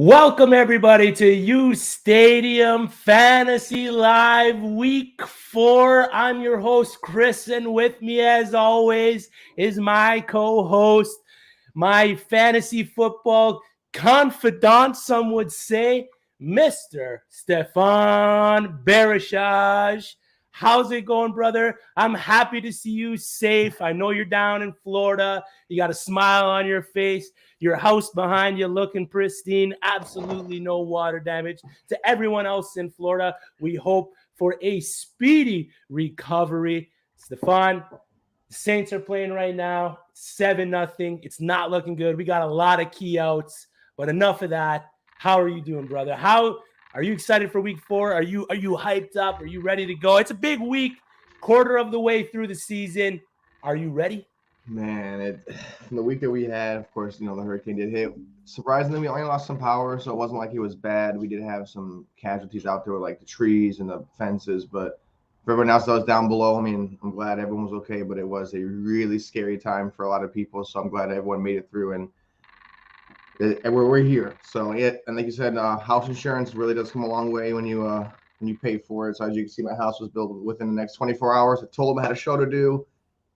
Welcome everybody to uSTADIUM Fantasy Live Week 4. I'm your host Chris, and with me as always is my co-host, my fantasy football confidant, some would say, Mr. Stefan Barashaj. How's it going, brother? I'm happy to see you safe. I know you're down in Florida. You got a smile on your face. Your house behind you looking pristine. Absolutely no water damage. To everyone else in Florida, we hope for a speedy recovery. Stefan, the Saints are playing right now, 7-0. It's not looking good. We got a lot of key outs, but enough of that. How are you doing, brother? How are you excited for week 4? Are you hyped up? Are you ready to go? It's a big week, quarter of the way through the season. Are you ready? Man, the week that we had, of course, the hurricane did hit. Surprisingly, we only lost some power, so it wasn't like it was bad. We did have some casualties out there, like the trees and the fences, but for everyone else that was down below, I mean, I'm glad everyone was okay, but it was a really scary time for a lot of people, so I'm glad everyone made it through, and we're here. So, and like you said, house insurance really does come a long way when you pay for it. So as you can see, my house was built within the next 24 hours. I told them I had a show to do.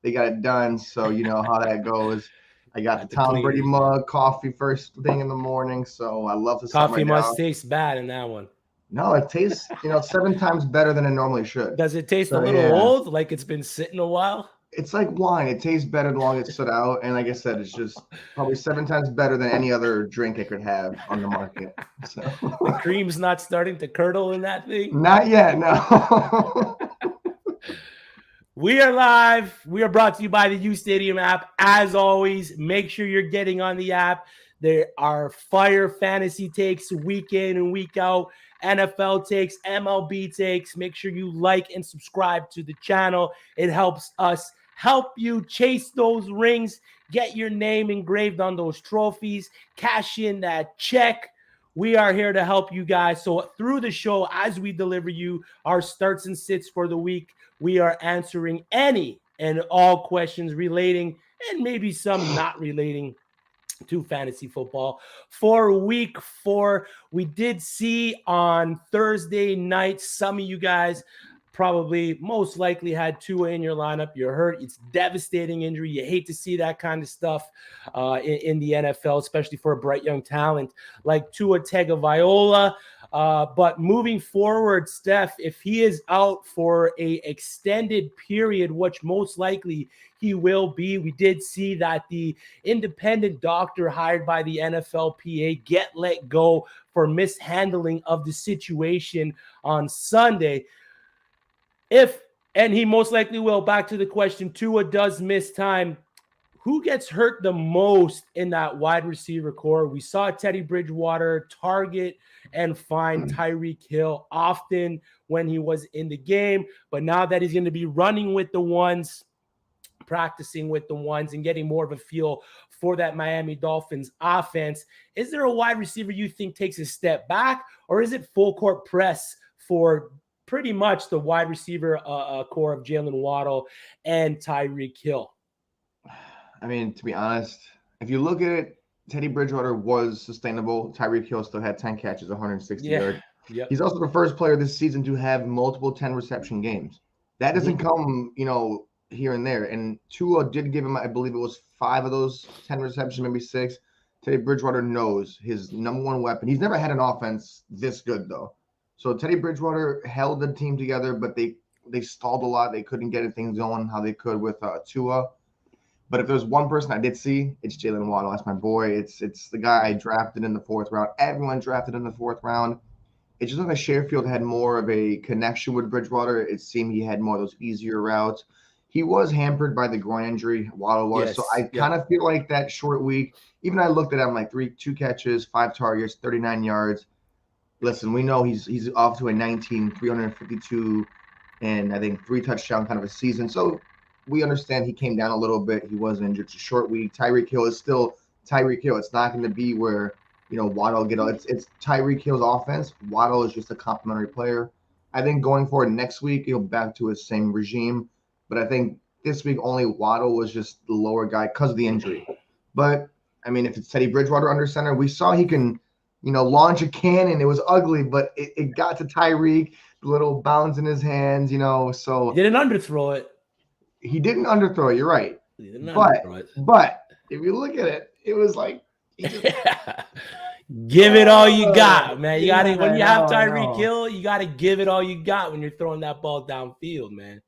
They got it done, so you know how that goes. I got the Tom Brady mug, coffee first thing in the morning, so I love to set Coffee my down. must taste bad in that one. No, it tastes 7 times better than it normally should. Does it taste a little old, like it's been sitting a while? It's like wine. It tastes better the longer it's stood out, and like I said, it's just probably 7 times better than any other drink I could have on the market. So the cream's not starting to curdle in that thing? Not yet, no. We are live. We are brought to you by the uSTADIUM app. As always, make sure you're getting on the app. There are fire fantasy takes week in and week out, NFL takes, MLB takes. Make sure you like and subscribe to the channel. It helps us help you chase those rings, get your name engraved on those trophies, cash in that check. We are here to help you guys. So through the show, as we deliver you our starts and sits for the week, we are answering any and all questions relating and maybe some not relating to fantasy football. For week 4, we did see on Thursday night, some of you guys probably most likely had Tua in your lineup. You're hurt. It's devastating injury. You hate to see that kind of stuff in the NFL, especially for a bright young talent like Tua Tagovailoa. But moving forward, Steph, if he is out for a extended period, which most likely he will be, we did see that the independent doctor hired by the NFLPA get let go for mishandling of the situation on Sunday. And he most likely will, back to the question, Tua does miss time. Who gets hurt the most in that wide receiver core? We saw Teddy Bridgewater target and find Tyreek Hill often when he was in the game. But now that he's going to be running with the ones, practicing with the ones, and getting more of a feel for that Miami Dolphins offense, is there a wide receiver you think takes a step back, or is it full court press for pretty much the wide receiver core of Jalen Waddle and Tyreek Hill? I mean, to be honest, if you look at it, Teddy Bridgewater was sustainable. Tyreek Hill still had 10 catches, 160 yards. Yep. He's also the first player this season to have multiple 10 reception games. That doesn't come, here and there. And Tua did give him, I believe it was 5 of those 10 receptions, maybe 6. Teddy Bridgewater knows his number one weapon. He's never had an offense this good, though. So Teddy Bridgewater held the team together, but they stalled a lot. They couldn't get things going how they could with Tua. But if there's one person I did see, it's Jalen Waddle. That's my boy. It's the guy I drafted in the 4th round. Everyone drafted in the 4th round. It just looked like Sherfield had more of a connection with Bridgewater. It seemed he had more of those easier routes. He was hampered by the groin injury, Waddle was. Yes, so I kind of feel like that short week, even I looked at him like 2 catches, 5 targets, 39 yards. Listen, we know he's off to a 352, and I think 3 touchdown kind of a season. So we understand he came down a little bit. He was injured. It's a short week. Tyreek Hill is still Tyreek Hill. It's not going to be where, Waddle it's Tyreek Hill's offense. Waddle is just a complimentary player. I think going forward next week, he'll back to his same regime. But I think this week only Waddle was just the lower guy because of the injury. But, I mean, if it's Teddy Bridgewater under center, we saw he can launch a cannon. It was ugly, but it got to Tyreek, the little bounce in his hands, He so didn't underthrow it. he didn't underthrow it. You're right. He didn't But underthrow it. if you look at it, it was like he just Give it all you got, man. You yeah, gotta when you have I Tyreek know. Hill, you gotta give it all you got when you're throwing that ball downfield, man.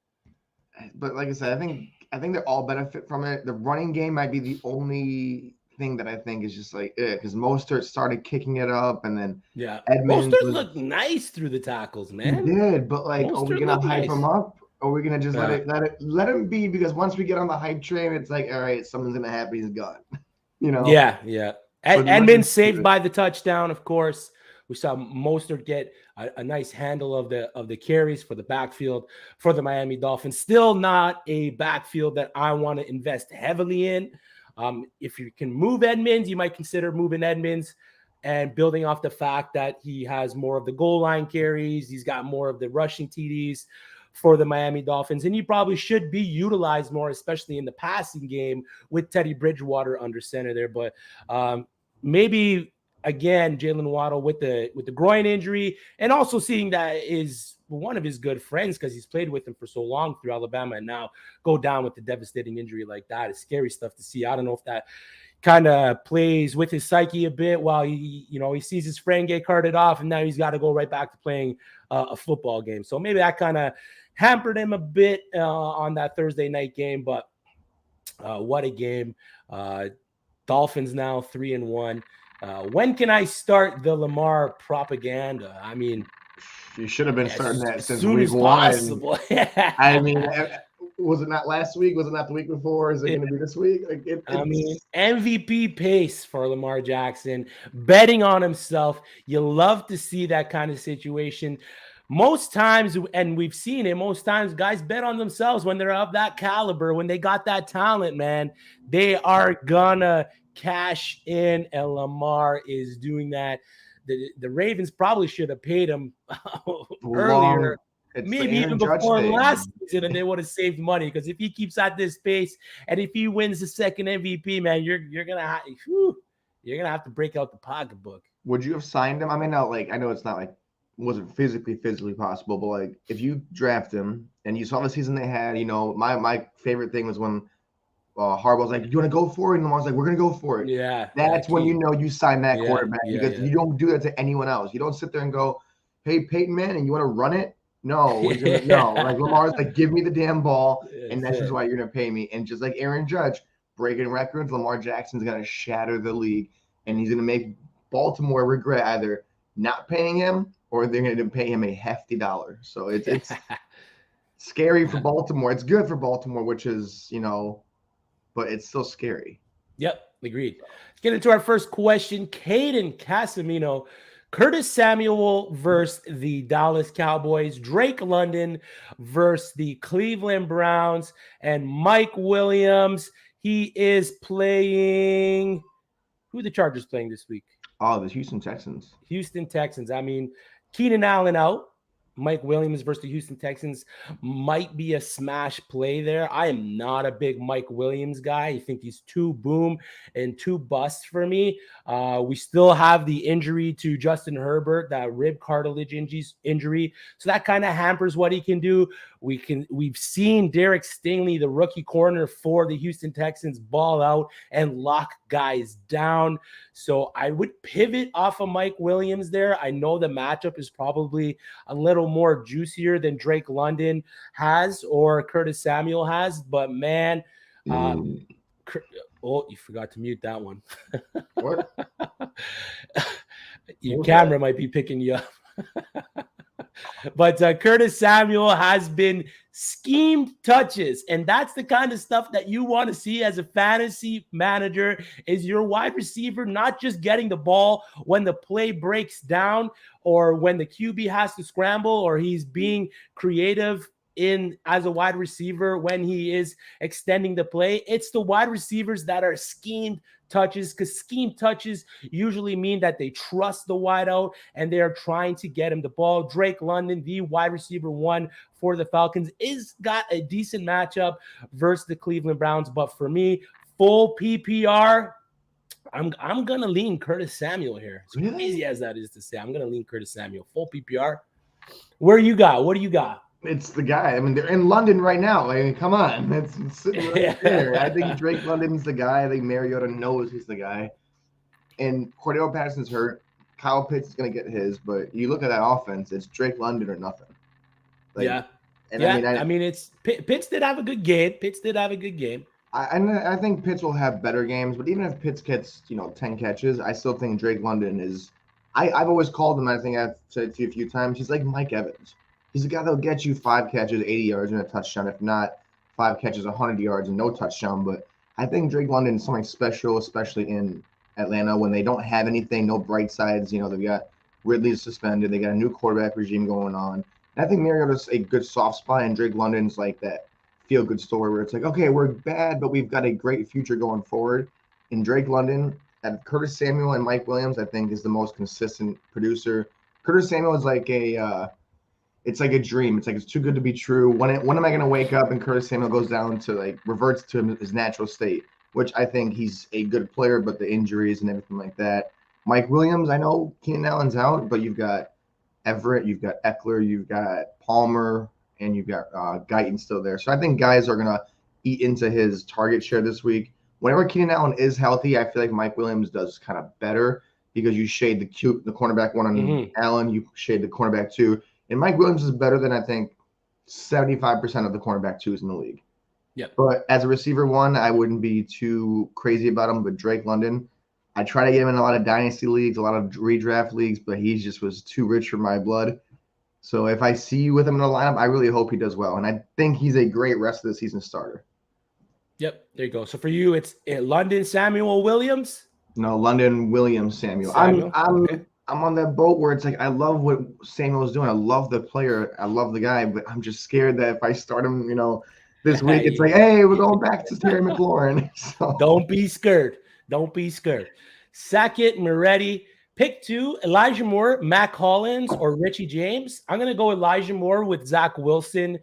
But like I said, I think they all benefit from it. The running game might be the only thing that I think is just like because Mostert started kicking it up, and then Yeah. Edmonds Mostert was looked nice through the tackles, he man. did, but like, are we Mostert gonna looked hype him nice. up? Or are we gonna just Yeah. let him be? Because once we get on the hype train, it's like, all right, something's gonna happen. He's gone. Yeah, yeah. But Edmonds saved by the touchdown, of course. We saw Mostert get a nice handle of the carries for the backfield for the Miami Dolphins. Still not a backfield that I want to invest heavily in. If you can move Edmonds, you might consider moving Edmonds and building off the fact that he has more of the goal line carries. He's got more of the rushing TDs for the Miami Dolphins. And he probably should be utilized more, especially in the passing game with Teddy Bridgewater under center there. But maybe again, Jalen Waddle with the groin injury, and also seeing that is one of his good friends because he's played with him for so long through Alabama, and now go down with the devastating injury like that is scary stuff to see. I don't know if that kind of plays with his psyche a bit while he sees his friend get carted off, and now he's got to go right back to playing a football game. So maybe that kind of hampered him a bit on that Thursday night game. But what a game! Dolphins now 3-1. When can I start the Lamar propaganda? I mean, you should have been starting that as since soon week as one. possible. I mean, was it not last week? Was it not the week before? Is it going to be this week? Like I mean, MVP pace for Lamar Jackson, betting on himself. You love to see that kind of situation. Most times, and we've seen it, most times guys bet on themselves when they're of that caliber, when they got that talent, man. They are gonna cash in, and Lamar is doing that. The Ravens probably should have paid him earlier, it's the maybe even Aaron Judge before thing. last season, and they would have saved money. Because if he keeps at this pace, and if he wins the second MVP, man, you're gonna have to break out the pocketbook. Would you have signed him? I mean, no, like I know it's not like wasn't physically possible, but like if you draft him and you saw the season they had, my favorite thing was when Harbaugh's like, "You want to go for it?" And Lamar's like, "We're gonna go for it." Yeah, That's when you sign that quarterback because you don't do that to anyone else. You don't sit there and go, "Hey, Peyton Manning, you want to run it?" No, he's gonna no. Like Lamar's like, "Give me the damn ball," and that's just why you're gonna pay me. And just like Aaron Judge breaking records, Lamar Jackson's gonna shatter the league, and he's gonna make Baltimore regret either not paying him or they're going to pay him a hefty dollar. So it's scary for Baltimore. It's good for Baltimore, which is, but it's still scary. Yep, agreed. Let's get into our first question. Caden Casemiro, Curtis Samuel versus the Dallas Cowboys, Drake London versus the Cleveland Browns, and Mike Williams. He is playing. Who are the Chargers playing this week? Oh, the Houston Texans. Houston Texans. I mean, Keenan Allen out. Mike Williams versus the Houston Texans might be a smash play there. I am not a big Mike Williams guy. I think he's too boom and too bust for me. We still have the injury to Justin Herbert, that rib cartilage injury. So that kind of hampers what he can do. We've seen Derek Stingley, the rookie corner for the Houston Texans, ball out and lock guys down. So I would pivot off of Mike Williams there. I know the matchup is probably a little more juicier than Drake London has or Curtis Samuel has, but man, oh, you forgot to mute that one. What? Your camera might be picking you up. But Curtis Samuel has been schemed touches, and that's the kind of stuff that you want to see as a fantasy manager, is your wide receiver not just getting the ball when the play breaks down or when the QB has to scramble or he's being creative in as a wide receiver when he is extending the play. It's the wide receivers that are schemed touches, because scheme touches usually mean that they trust the wideout and they are trying to get him the ball. Drake London, the wide receiver one for the Falcons, is got a decent matchup versus the Cleveland Browns. But for me, full PPR, I'm gonna lean Curtis Samuel here. As Really? crazy as that is to say, I'm gonna lean Curtis Samuel. Full PPR. Where you got? What do you got? It's the guy. I mean, they're in London right now. I mean, come on, it's sitting right there. I think Drake London's the guy. I think Mariota knows he's the guy. And Cordell Patterson's hurt. Kyle Pitts is going to get his, but you look at that offense, it's Drake London or nothing. Like, Yeah. and Yeah. I mean, It's Pitts did have a good game. Pitts did have a good game. I think Pitts will have better games, but even if Pitts gets 10 catches, I still think Drake London is. I've always called him. I think I've said it to you a few times. He's like Mike Evans. He's a guy that'll get you 5 catches, 80 yards, and a touchdown. If not, 5 catches, 100 yards, and no touchdown. But I think Drake London is something special, especially in Atlanta when they don't have anything, no bright sides. They've got Ridley suspended. They got a new quarterback regime going on. And I think Mariota's a good soft spot, and Drake London's like that feel-good story where it's like, okay, we're bad, but we've got a great future going forward. In Drake London, and Curtis Samuel and Mike Williams, I think, is the most consistent producer. Curtis Samuel is like it's like a dream. It's like it's too good to be true. When am I going to wake up and Curtis Samuel goes down to reverts to his natural state, which I think he's a good player, but the injuries and everything like that. Mike Williams, I know Keenan Allen's out, but you've got Everett, you've got Eckler, you've got Palmer, and you've got Guyton still there. So I think guys are going to eat into his target share this week. Whenever Keenan Allen is healthy, I feel like Mike Williams does kind of better because you shade the cornerback one on Allen, you shade the cornerback two. And Mike Williams is better than I think 75% of the cornerback twos in the league. Yep. But as a receiver one, I wouldn't be too crazy about him. But Drake London, I try to get him in a lot of dynasty leagues, a lot of redraft leagues, but he just was too rich for my blood. So if I see you with him in the lineup, I really hope he does well. And I think he's a great rest of the season starter. Yep, there you go. So for you, it's London Samuel Williams? No, London Williams Samuel. I'm on that boat where it's like I love what Samuel's doing. I love the player. I love the guy, but I'm just scared that if I start him, this week, it's like, hey, we're going back to Terry McLaurin. So. Don't be scared. Don't be scared. Sackett, Moretti. Pick 2, Elijah Moore, Mac Hollins, or Richie James. I'm going to go Elijah Moore with Zach Wilson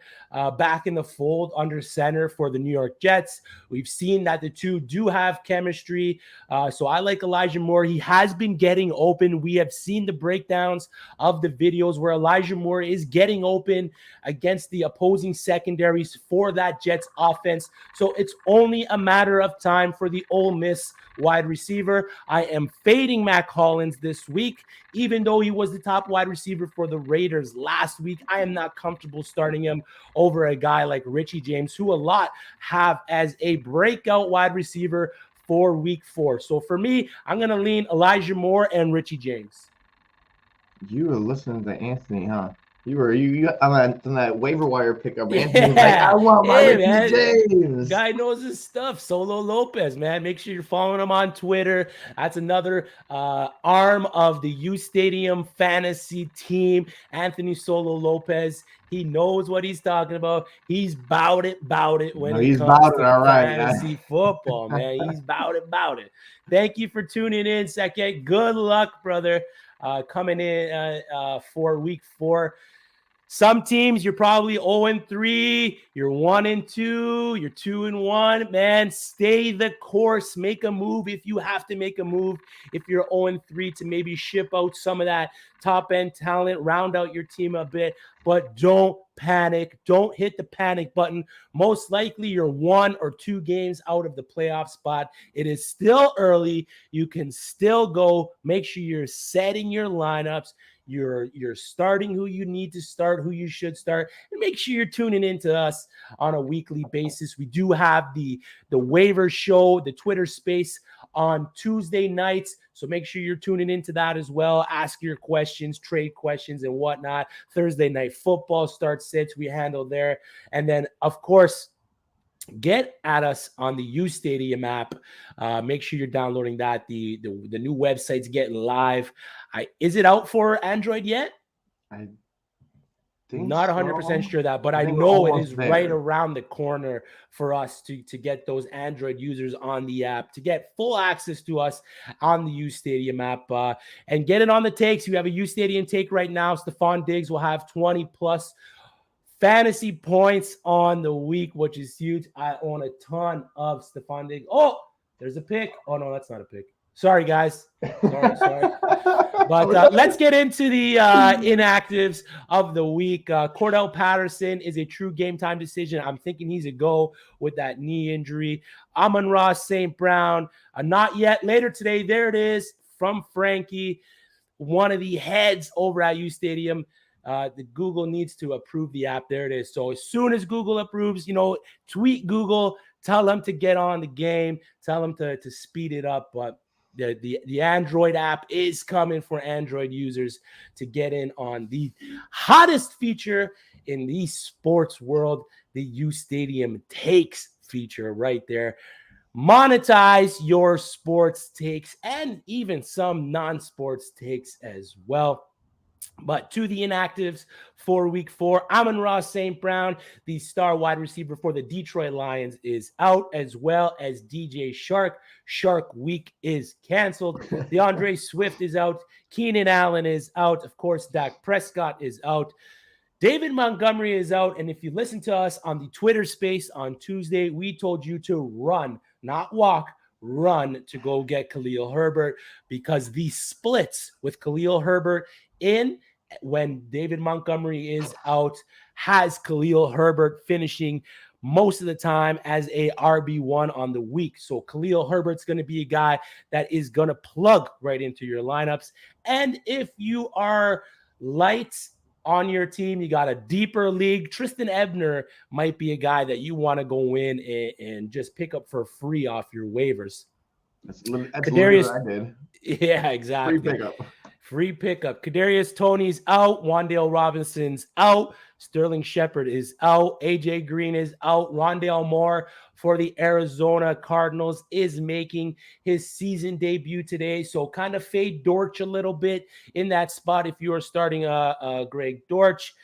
back in the fold under center for the New York Jets. We've seen that the two do have chemistry. So I like Elijah Moore. He has been getting open. We have seen the breakdowns of the videos where Elijah Moore is getting open against the opposing secondaries for that Jets offense. So it's only a matter of time for the Ole Miss wide receiver. I am fading Mac Hollins this week, even though he was the top wide receiver for the Raiders last week. I am not comfortable starting him over a guy like Richie James, who a lot have as a breakout wide receiver for week 4. So for me, I'm going to lean Elijah Moore and Richie James. You were listening to Anthony, huh? You on that waiver wire pickup. Anthony's like, I want my Richie James. Guy knows his stuff. Solo Lopez, man. Make sure you're following him on Twitter. That's another arm of the uSTADIUM fantasy team. Anthony Solo Lopez. He knows what he's talking about. He's bout it when it comes to fantasy football, man. He's bout it. Thank you for tuning in, Sackett. Good luck, brother. Coming in for week 4. Some teams you're probably 0-3, you're 1-2, you're 2-1. Man, stay the course. Make a move if you have to make a move. If you're 0-3, to maybe ship out some of that top end talent, round out your team a bit, but don't panic. Don't hit the panic button. Most likely you're 1 or 2 games out of the playoff spot. It is still early. You can still go. Make sure you're setting your lineups. You're starting who you need to start, who you should start, and make sure you're tuning into us on a weekly basis. We do have the waiver show, the Twitter space on Tuesday nights. So make sure you're tuning into that as well. Ask your questions, trade questions, and whatnot. Thursday night football starts 6. We handle there. And then, of course, get at us on the uSTADIUM app. Make sure you're downloading that. The new website's getting live. Is it out for Android yet? I think not 100% sure that, but I know it is right around the corner for us to get those Android users on the app, to get full access to us on the uSTADIUM app, and get it on the takes. You have a uSTADIUM take right now. Stephon Diggs will have 20 plus fantasy points on the week, which is huge. I own a ton of Stephon Diggs. Oh, there's a pick. Oh, no, that's not a pick. Sorry, guys. Sorry. But let's get into the inactives of the week. Cordell Patterson is a true game time decision. I'm thinking he's a go with that knee injury. Amon-Ra St. Brown, not yet. Later today, there it is from Frankie, one of the heads over at uSTADIUM. The Google needs to approve the app. There it is. So as soon as Google approves, tweet Google, tell them to get on the game, tell them to speed it up. But the Android app is coming for Android users to get in on the hottest feature in the sports world, the uSTADIUM Takes feature right there. Monetize your sports takes and even some non-sports takes as well. But to the inactives for week 4, Amon-Ra St. Brown, the star wide receiver for the Detroit Lions, is out, as well as DJ Shark. Shark week is canceled. DeAndre Swift is out. Keenan Allen is out. Of course, Dak Prescott is out. David Montgomery is out. And if you listen to us on the Twitter space on Tuesday, we told you to run, not walk, run to go get Khalil Herbert, because the splits with Khalil Herbert in when David Montgomery is out has Khalil Herbert finishing most of the time as a RB1 on the week. So Khalil Herbert's going to be a guy that is going to plug right into your lineups. And if you are light on your team, you got a deeper league, Tristan Ebner might be a guy that you want to go in and just pick up for free off your waivers. That's literally what I did. Yeah, exactly. Free pickup. Kadarius Toney's out. Wan'Dale Robinson's out. Sterling Shepard is out. AJ Green is out. Rondale Moore for the Arizona Cardinals is making his season debut today. So kind of fade Dortch a little bit in that spot if you are starting Greg Dortch.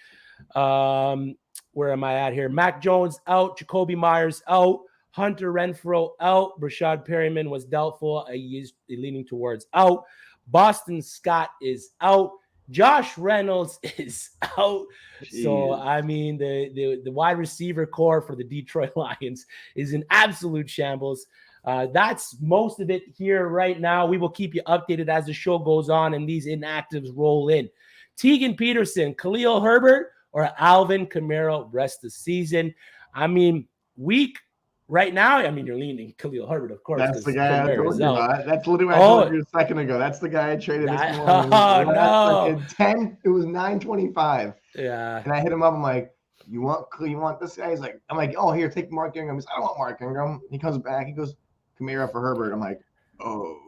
Where am I at here? Mac Jones out. Jacoby Myers out. Hunter Renfrow out. Rashad Perryman was doubtful. He is leaning towards out. Boston Scott is out. Josh Reynolds is out. Jeez. So, I mean, the wide receiver core for the Detroit Lions is in absolute shambles. That's most of it here right now. We will keep you updated as the show goes on and these inactives roll in. Tegan Peterson, Khalil Herbert, or Alvin Kamara rest of the season. I mean, right now, I mean, you're leaning Khalil Herbert, of course. That's the guy I told you about. That's literally what I told you a second ago. That's the guy I traded this morning. Oh, no. It was 9:25. Yeah. And I hit him up. I'm like, you want this guy? He's like, I'm like, oh, here, take Mark Ingram. He's like, I don't want Mark Ingram. He comes back. He goes, Kamara for Herbert. I'm like, oh,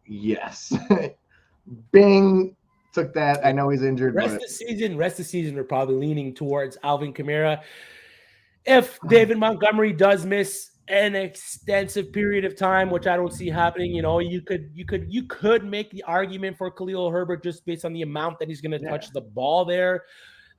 yes. Bing. Took that. I know he's injured. Rest of the season, we're probably leaning towards Alvin Kamara. If David Montgomery does miss an extensive period of time, which I don't see happening, you could make the argument for Khalil Herbert just based on the amount that he's going to touch the ball there.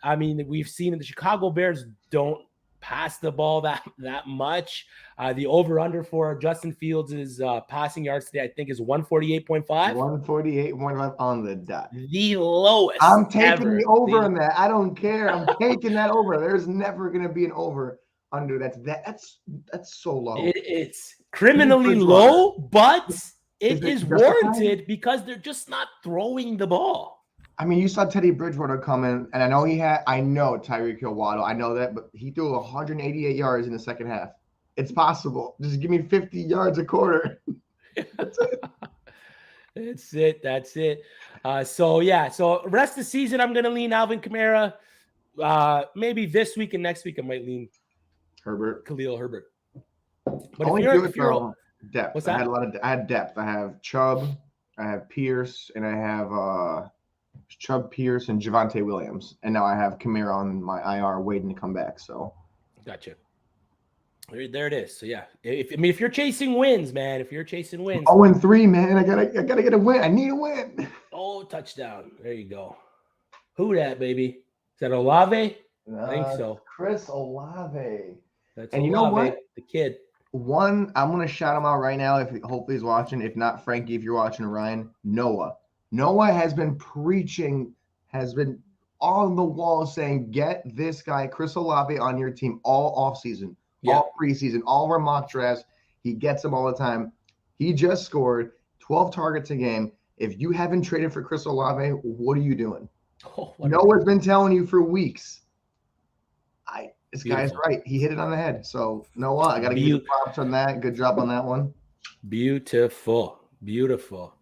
I mean, we've seen the Chicago Bears don't pass the ball that much. The over-under for Justin Fields' passing yards today, I think, is 148.5. 148.5 on the dot. The lowest. I'm taking the over on that. I don't care. I'm taking that over. There's never going to be an over under that's so low. It's criminally low, but it is warranted because they're just not throwing the ball. I mean, you saw Teddy Bridgewater come in, and I know Tyreek Hill Waddle. I know that, but he threw 188 yards in the second half. It's possible. Just give me 50 yards a quarter. That's it. That's it. So rest of the season, I'm going to lean Alvin Kamara. Maybe this week and next week, I might lean Khalil Herbert. But if you're depth. What's that? I had depth. I have Chubb, I have Pierce, and I have Chubb, Pierce, and Javonte Williams. And now I have Kamara on my IR waiting to come back. So, gotcha. There it is. So yeah, if you're chasing wins, man, 0-3, man, I gotta get a win. I need a win. Oh, touchdown! There you go. Who that, baby? Is that Olave? I think so. Chris Olave. That's Olave, you know what? The kid. I'm gonna shout him out right now. If hopefully he's watching. If not, Frankie, if you're watching, Ryan, Noah has been preaching, has been on the wall saying, get this guy, Chris Olave, on your team all offseason, all preseason, all of our mock drafts. He gets them all the time. He just scored 12 targets a game. If you haven't traded for Chris Olave, what are you doing? Oh, Noah's been telling you for weeks. This guy's Beautiful. right. He hit it on the head. So Noah, I got to give you the props on that. Good job on that one. Beautiful. Beautiful.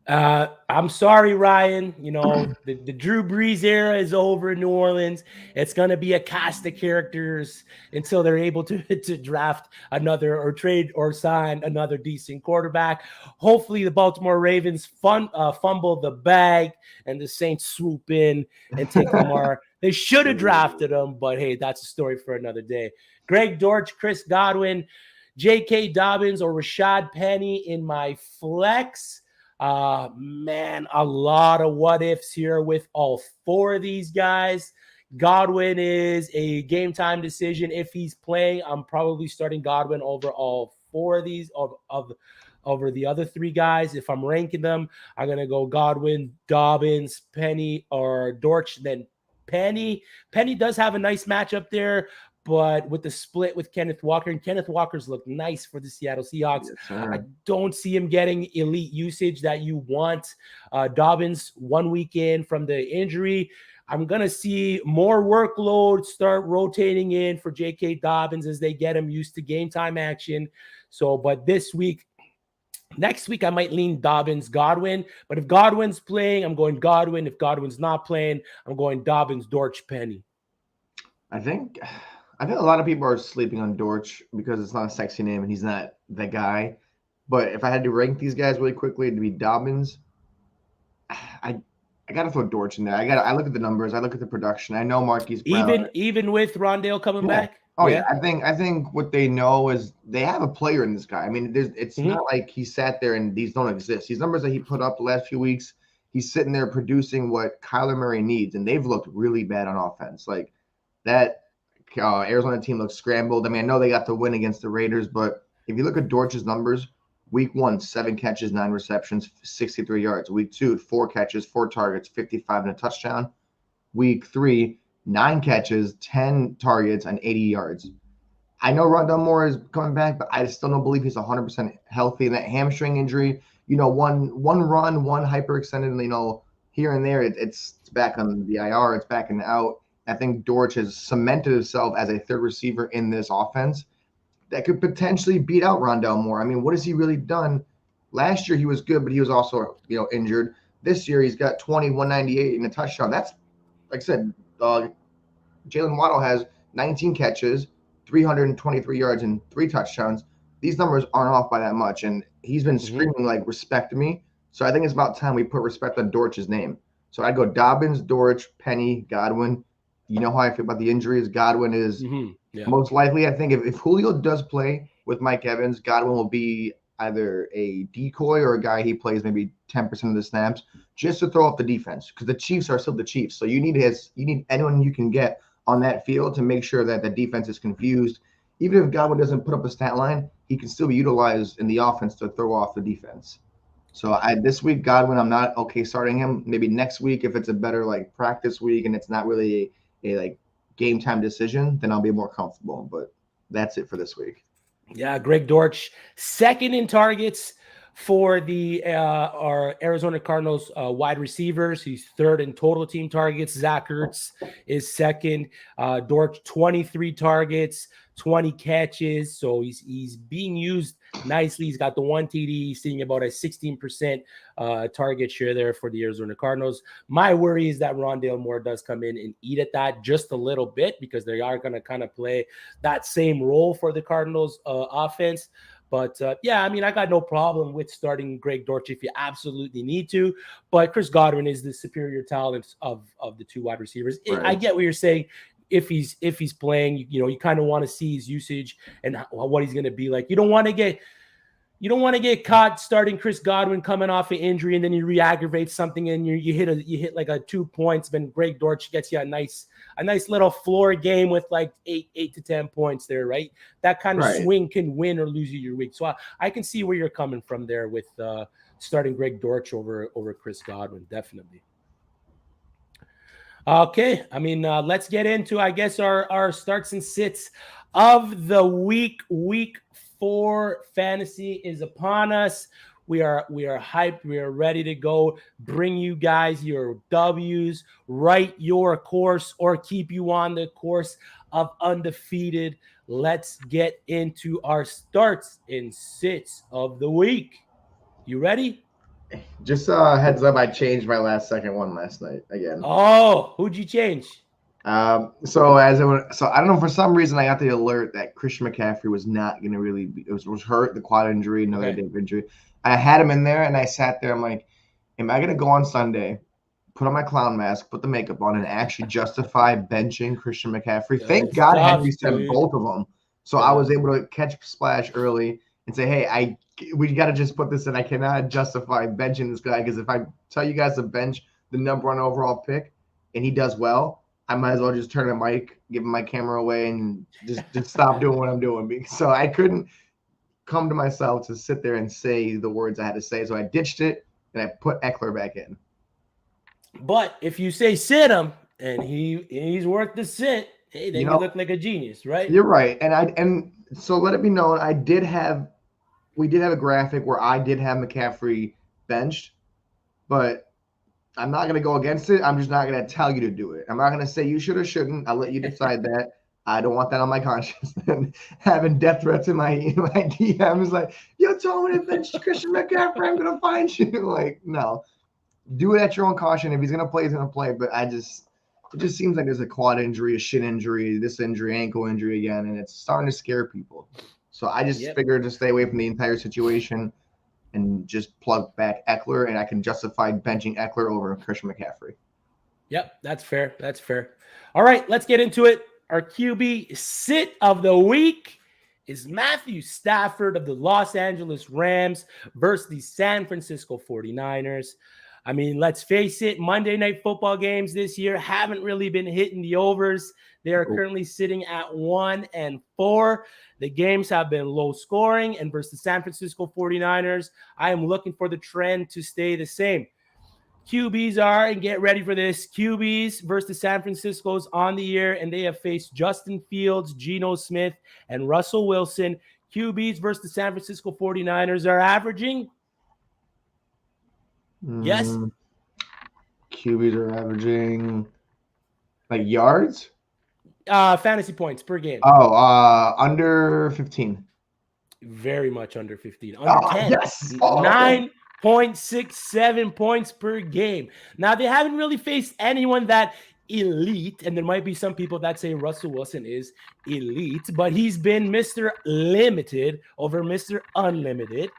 I'm sorry, Ryan. You know, the Drew Brees era is over in New Orleans. It's going to be a cast of characters until they're able to draft another or trade or sign another decent quarterback. Hopefully, the Baltimore Ravens fumble the bag and the Saints swoop in and take Lamar. They should have drafted him, but hey, that's a story for another day. Greg Dortch, Chris Godwin, J.K. Dobbins, or Rashad Penny in my flex. Man, a lot of what ifs here with all four of these guys. Godwin is a game time decision. If he's playing, I'm probably starting Godwin over all four of these over the other three guys. If I'm ranking them, I'm gonna go Godwin, Dobbins, Penny, or Dortch, then Penny. Penny does have a nice matchup there, but with the split with Kenneth Walker, and Kenneth Walker's looked nice for the Seattle Seahawks. Yes, I don't see him getting elite usage that you want. Dobbins, 1 week in from the injury, I'm going to see more workload start rotating in for J.K. Dobbins as they get him used to game time action. So, but this week, next week, I might lean Dobbins, Godwin. But if Godwin's playing, I'm going Godwin. If Godwin's not playing, I'm going Dobbins, Dortch, Penny. I think a lot of people are sleeping on Dortch because it's not a sexy name and he's not the guy. But if I had to rank these guys really quickly, it'd be Dobbins. I got to throw Dortch in there. I look at the numbers. I look at the production. I know Marquise Brown. Even with Rondale coming back. Oh yeah. I think what they know is they have a player in this guy. I mean, it's not like he sat there and these don't exist. These numbers that he put up the last few weeks, he's sitting there producing what Kyler Murray needs, and they've looked really bad on offense. Like that Arizona team looks scrambled. I mean, I know they got the win against the Raiders, but if you look at Dortch's numbers, week 1, 7 catches, 9 receptions, 63 yards. Week 2, 4 catches, 4 targets, 55 and a touchdown. Week 3, 9 catches, 10 targets, and 80 yards. I know Rondale Moore is coming back, but I still don't believe he's 100% healthy. And that hamstring injury, one run, one hyperextended, here and there, it's back on the IR, it's back and out. I think Dortch has cemented himself as a third receiver in this offense that could potentially beat out Rondale Moore. I mean, what has he really done? Last year he was good, but he was also, injured. This year he's got 20, 198 and a touchdown. That's, like I said, Jalen Waddle has 19 catches, 323 yards, and 3 touchdowns. These numbers aren't off by that much, and he's been screaming like, respect me. So I think it's about time we put respect on Dortch's name. So I'd go Dobbins, Dortch, Penny, Godwin. You know how I feel about the injuries. Godwin is most likely, I think, if Julio does play with Mike Evans, Godwin will be either a decoy or a guy he plays maybe 10% of the snaps just to throw off the defense, because the Chiefs are still the Chiefs. So you need anyone you can get on that field to make sure that the defense is confused. Even if Godwin doesn't put up a stat line, he can still be utilized in the offense to throw off the defense. So this week, Godwin, I'm not okay starting him. Maybe next week, if it's a better practice week and it's not really a game time decision, then I'll be more comfortable. But that's it for this week. Yeah, Greg Dortch, second in targets for the our Arizona Cardinals wide receivers. He's third in total team targets. Zach Ertz is second. Dortch, 23 targets, 20 catches. So he's being used nicely. He's got the 1 TD. He's seeing about a 16% target share there for the Arizona Cardinals. My worry is that Rondale Moore does come in and eat at that just a little bit, because they are going to kind of play that same role for the Cardinals offense. But I mean, I got no problem with starting Greg Dortch if you absolutely need to. But Chris Godwin is the superior talent of the two wide receivers. Right. I get what you're saying. If he's playing, you kind of want to see his usage and what he's going to be like. You don't want to get caught starting Chris Godwin coming off an injury, and then you re-aggravate something and you hit like a 2 points. Then Greg Dortch gets you a nice little floor game with like 8 to 10 points there, right? That kind of swing can win or lose you your week. So I can see where you're coming from there with starting Greg Dortch over Chris Godwin, definitely. Okay, I mean, let's get into, I guess, our starts and sits of the week. Week 4 fantasy is upon us. We are hyped. We are ready to go. Bring you guys your W's, write your course, or keep you on the course of undefeated. Let's get into our starts and sits of the week. You ready? Just heads up, I changed my last second one last night again. Oh, who'd you change? So I don't know, for some reason I got the alert that Christian McCaffrey was not going to really be, was hurt, the quad injury, another Okay. day of injury. I had him in there, and I sat there. I'm like, am I going to go on Sunday, put on my clown mask, put the makeup on, and actually justify benching Christian McCaffrey? Thank It's God tough, Henry said dude. both of them, so I Yeah. was able to catch splash early and say, hey, we got to just put this in. I cannot justify benching this guy, because if I tell you guys to bench the number one overall pick and he does well, I might as well just turn the mic, give my camera away, and just stop doing what I'm doing. So I couldn't come to myself to sit there and say the words I had to say. So I ditched it and I put Eckler back in. But if you say sit him and he's worth the sit, hey, then you look like a genius, right? You're right. And so let it be known, we did have a graphic where I did have McCaffrey benched, but I'm not going to go against it. I'm just not going to tell you to do it. I'm not going to say you should or shouldn't. I'll let you decide that. I don't want that on my conscience. And having death threats in my DMs like, yo, told me to bench Christian McCaffrey, I'm going to find you. Like, no. Do it at your own caution. If he's going to play, he's going to play. But it just seems like there's a quad injury, a shin injury, this injury, ankle injury again, and it's starting to scare people. So I just figured to stay away from the entire situation and just plug back Eckler, and I can justify benching Eckler over Christian McCaffrey. Yep, that's fair. That's fair. All right, let's get into it. Our QB sit of the week is Matthew Stafford of the Los Angeles Rams versus the San Francisco 49ers. I mean, let's face it, Monday Night Football games this year haven't really been hitting the overs. They are currently sitting at 1-4. The games have been low scoring, and versus the San Francisco 49ers, I am looking for the trend to stay the same. QBs are, and get ready for this, QBs versus the San Francisco's on the year, and they have faced Justin Fields, Geno Smith, and Russell Wilson. QBs versus the San Francisco 49ers are averaging. Yes. QBs are averaging like yards? Fantasy points per game. Under 15. Very much under 15. Under 10. Yes. 9.67 points per game. Now, they haven't really faced anyone that elite, and there might be some people that say Russell Wilson is elite, but he's been Mr. Limited over Mr. Unlimited.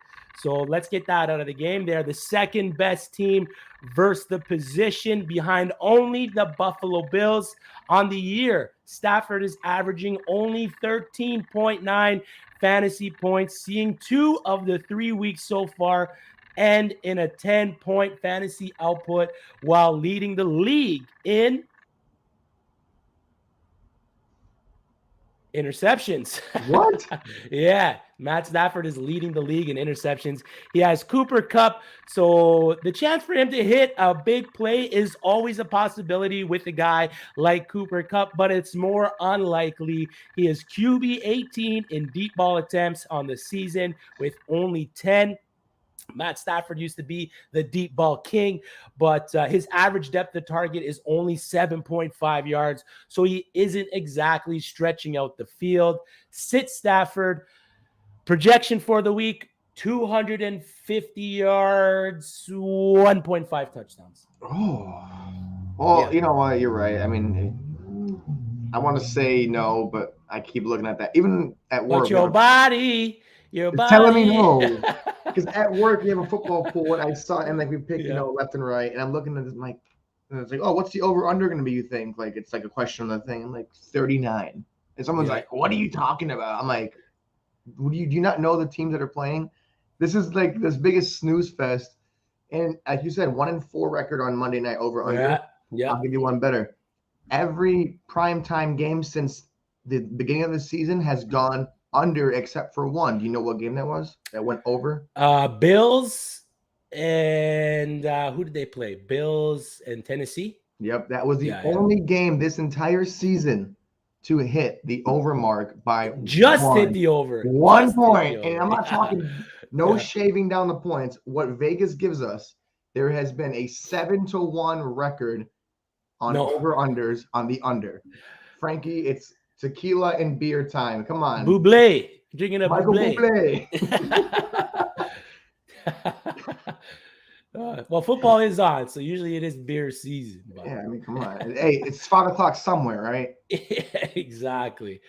So let's get that out of the game. They're the second best team versus the position, behind only the Buffalo Bills. On the year, Stafford is averaging only 13.9 fantasy points, seeing 2 of the 3 weeks so far, and in a 10-point fantasy output, while leading the league in interceptions. What? Yeah, Matt Stafford is leading the league in interceptions. He has Cooper Kupp, so the chance for him to hit a big play is always a possibility with a guy like Cooper Kupp, but it's more unlikely. He is QB 18 in deep ball attempts on the season with only 10. Matt Stafford used to be the deep ball king, but his average depth of target is only 7.5 yards, so he isn't exactly stretching out the field. Sit Stafford. Projection for the week, 250 yards, 1.5 touchdowns. Well, you know what? You're right. I mean, I want to say no, but I keep looking at that. Even at work. But your body. It's telling me no. Because at work, we have a football pool, and I saw, and like we picked, left and right, and I'm looking at this, like, and it's like, oh, what's the over/under going to be? You think? Like, it's like a question on the thing. I'm like 39, and someone's like, what are you talking about? I'm like, do you not know the teams that are playing? This is like this biggest snooze fest, and like you said, 1-4 record on Monday night over/under. Yeah. I'll give you one better. Every primetime game since the beginning of the season has gone under except for one. Do you know what game that was that went over? Bills and who did they play? Bills and Tennessee. Yep, that was the only game this entire season to hit the over mark by Just hit the over. 1 Just hit point. the And over. I'm not Yeah. talking no shaving down the points. What Vegas gives us, there has been a 7-1 record on No. over-unders on the under. Frankie, it's tequila and beer time. Come on. Bublé. Drinking a Michael Bublé. Well, football is on, so usually it is beer season. But Yeah, I mean, come on. Hey, it's 5 o'clock somewhere, right? exactly.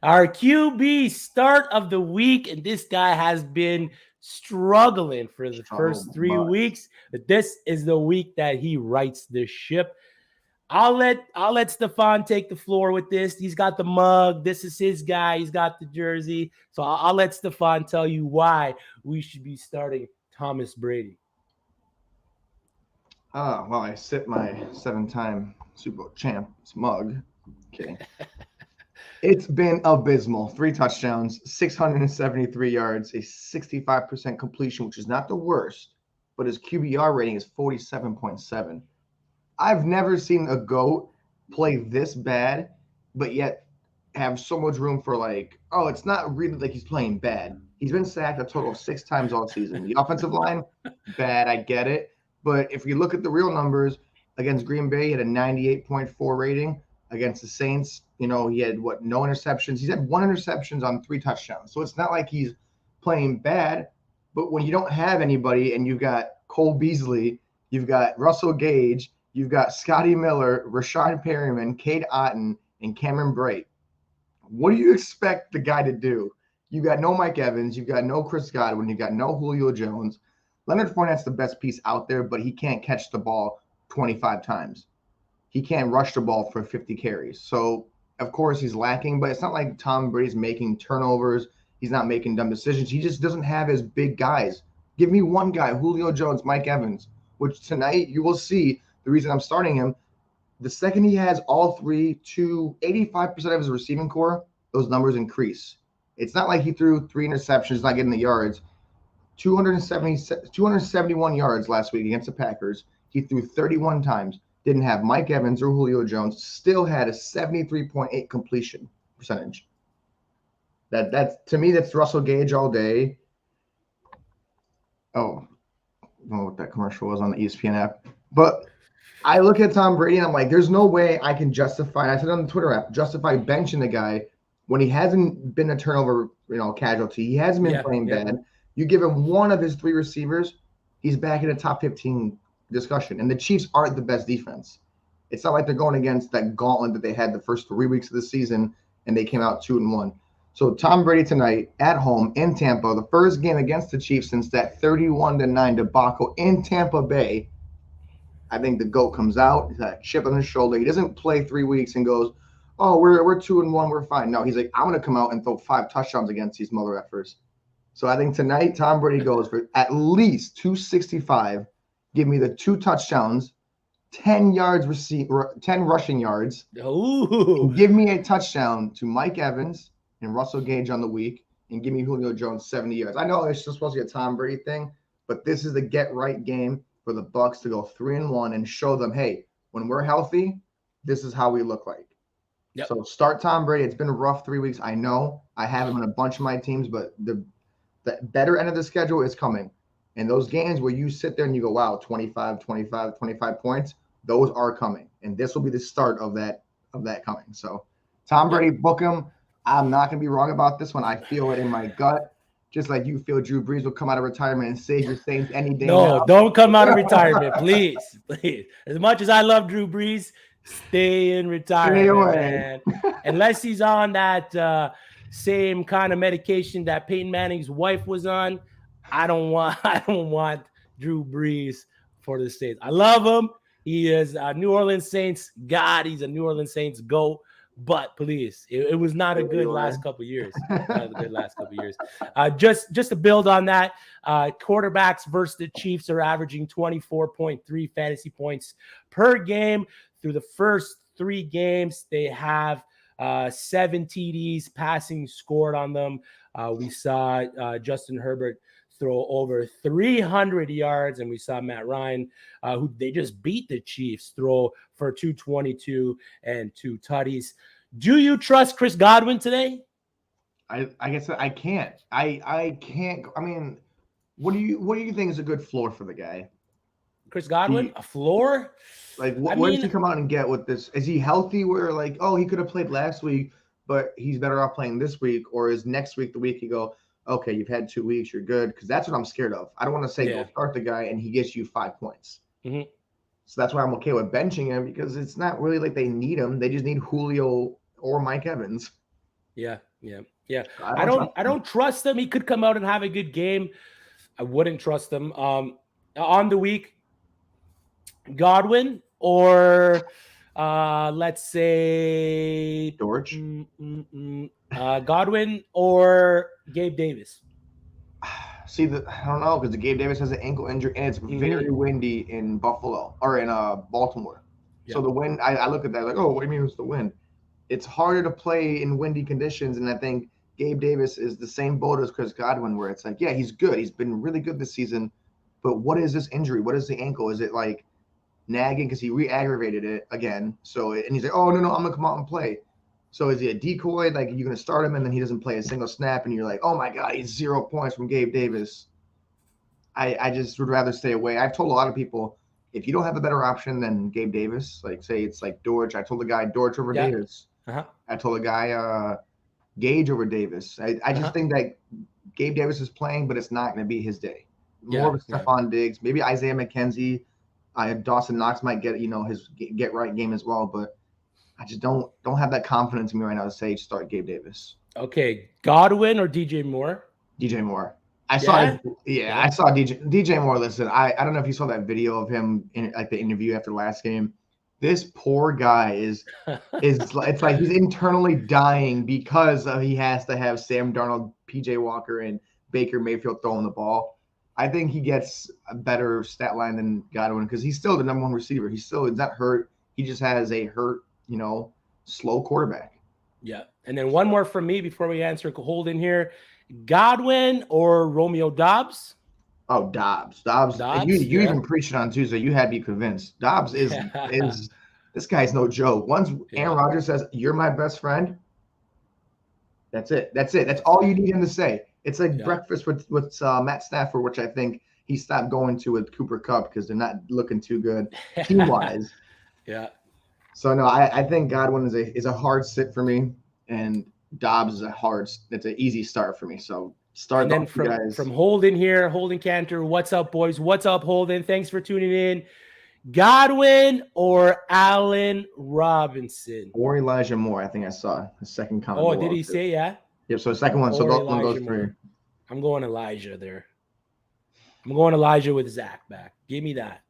Our QB start of the week, and this guy has been struggling for the first 3 But weeks. But this is the week that he rights the ship. I'll let Stefan take the floor with this. He's got the mug. This is his guy. He's got the jersey. So I'll let Stefan tell you why we should be starting Thomas Brady. well, I sipped my 7-time Super Bowl champ's mug. Kidding. It's been abysmal. 3 touchdowns, 673 yards, a 65% completion, which is not the worst, but his QBR rating is 47.7. I've never seen a GOAT play this bad, but yet have so much room for it's not really like he's playing bad. He's been sacked a total of 6 times all season. The offensive line, bad, I get it. But if you look at the real numbers, against Green Bay, he had a 98.4 rating. Against the Saints, he had no interceptions. He's had 1 interception on 3 touchdowns. So it's not like he's playing bad. But when you don't have anybody and you've got Cole Beasley, you've got Russell Gage, you've got Scotty Miller, Rashad Perryman, Cade Otton, and Cameron Brate, what do you expect the guy to do? You got no Mike Evans, you've got no Chris Godwin, you've got no Julio Jones. Leonard Fournette's the best piece out there, but he can't catch the ball 25 times. He can't rush the ball for 50 carries. So, of course, he's lacking, but it's not like Tom Brady's making turnovers. He's not making dumb decisions. He just doesn't have his big guys. Give me one guy, Julio Jones, Mike Evans, which tonight you will see the reason I'm starting him. The second he has all 3 to 85% of his receiving core, those numbers increase. It's not like he threw 3 interceptions, not getting the yards. 271 yards last week against the Packers. He threw 31 times. Didn't have Mike Evans or Julio Jones. Still had a 73.8 completion percentage. That's to me, that's Russell Gage all day. Oh, I don't know what that commercial was on the ESPN app. But I look at Tom Brady and I'm like, there's no way I can justify, and I said on the Twitter app, justify benching the guy when he hasn't been a turnover, casualty. He hasn't been playing bad. You give him one of his 3 receivers, he's back in a top 15 discussion. And the Chiefs aren't the best defense. It's not like they're going against that gauntlet that they had the first 3 weeks of the season and they came out 2-1. So Tom Brady tonight at home in Tampa, the first game against the Chiefs since that 31-9 debacle in Tampa Bay. I think the GOAT comes out, he's got a chip on his shoulder. He doesn't play 3 weeks and goes, oh, we're 2-1, we're fine. No, he's like, I'm going to come out and throw 5 touchdowns against these mother effers. So I think tonight Tom Brady goes for at least 265. Give me the 2 touchdowns, 10 rushing yards. Ooh. Give me a touchdown to Mike Evans and Russell Gage on the week, and give me Julio Jones 70 yards. I know it's just supposed to be a Tom Brady thing, but this is the get-right game for the Bucs to go 3-1 and show them, hey, when we're healthy, this is how we look like. Yep. So start Tom Brady. It's been a rough 3 weeks. I know. I have him on a bunch of my teams, but the better end of the schedule is coming. And those games where you sit there and you go, wow, 25 points, those are coming. And this will be the start of that coming. So Tom Brady, book him. I'm not going to be wrong about this one. I feel it in my gut. Just like you feel Drew Brees will come out of retirement and save your Saints any day now. No, don't come out of retirement, please. As much as I love Drew Brees, stay in retirement, man. Unless he's on that same kind of medication that Peyton Manning's wife was on, I don't want Drew Brees for the Saints. I love him. He is a New Orleans Saints god. He's a New Orleans Saints GOAT. But please, it was not a good last couple of years. Just to build on that, quarterbacks versus the Chiefs are averaging 24.3 fantasy points per game. Through the first 3 games, they have 7 TDs passing scored on them. We saw Justin Herbert throw over 300 yards, and we saw Matt Ryan, who they just beat the Chiefs, throw for 222 and 2 tutties. Do you trust Chris Godwin today? I guess I can't. I can't. I mean, what do you think is a good floor for the guy? Chris Do Godwin, you, a floor? like I what does he mean, come out and get with this? Is he healthy? Where like, oh, he could have played last week, but he's better off playing this week, or is next week the week you go, okay, you've had 2 weeks, you're good? Because that's what I'm scared of. I don't want to say go yeah. start the guy and he gets you 5 points. Hmm. So that's why I'm okay with benching him because it's not really like they need him. They just need Julio or Mike Evans. Yeah, yeah, yeah. I I don't don't trust I him. don't trust him. He could come out and have a good game. I wouldn't trust him. On the week, Godwin or let's say George. Godwin or Gabe Davis. See, I don't know because Gabe Davis has an ankle injury and it's Hmm. very windy in Buffalo or in Baltimore. So Yeah, the wind, I look at that like, oh, what do you mean it's the wind? It's harder to play in windy conditions, and I think Gabe Davis is the same boat as Chris Godwin, where it's like, yeah, he's good, he's been really good this season, but what is this injury? What is the ankle? Is it like nagging because he re-aggravated it again? So and he's like, oh no, I'm gonna come out and play. So is he a decoy? Like you're gonna start him and then he doesn't play a single snap, and you're like, oh my god, he's 0 points from Gabe Davis. I just would rather stay away. I've told a lot of people if you don't have a better option than Gabe Davis, like say it's like Dortch. I told the guy Dortch over yeah. Davis. Uh-huh. I told the guy Gage over Davis. I just Uh-huh. think that Gabe Davis is playing, but it's not going to be his day. More Yeah, of a yeah. Stephon Diggs, maybe Isaiah McKenzie. Dawson Knox might get his get right game as well, but I just don't have that confidence in me right now to say start Gabe Davis. Okay, Godwin or DJ Moore? DJ Moore. I saw Yeah, yeah, yeah. I saw DJ Moore. Listen, I don't know if you saw that video of him in like the interview after last game. This poor guy is it's like he's internally dying because he has to have Sam Darnold, PJ Walker, and Baker Mayfield throwing the ball. I think he gets a better stat line than Godwin because he's still the number one receiver. He's not hurt. He just has a hurt, slow quarterback. Yeah. And then one more from me before we answer Holden here. Godwin or Romeo Dobbs? Oh, Dobbs. Dobbs. You Dobbs, you yeah. even preached it on Tuesday. You had me convinced. Dobbs is this guy's no joke. Once Yeah. Aaron Rodgers says, "You're my best friend," that's it. That's it. That's all you need him to say. It's like Yeah. breakfast with Matt Stafford, which I think he stopped going to with Cooper Kupp because they're not looking too good team wise. Yeah. So no, I think Godwin is a hard sit for me, and Dobbs is it's an easy start for me. So And start then those two from guys. Holden here, Holden Cantor. What's up, boys? What's up, Holden? Thanks for tuning in. Godwin or Allen Robinson? Or Elijah Moore. I think I saw the second comment Oh, did below he too. say yeah? Yep. So the second one. So Or one of Elijah those three. Moore? I'm going Elijah there. I'm going Elijah with Zach back. Give me that.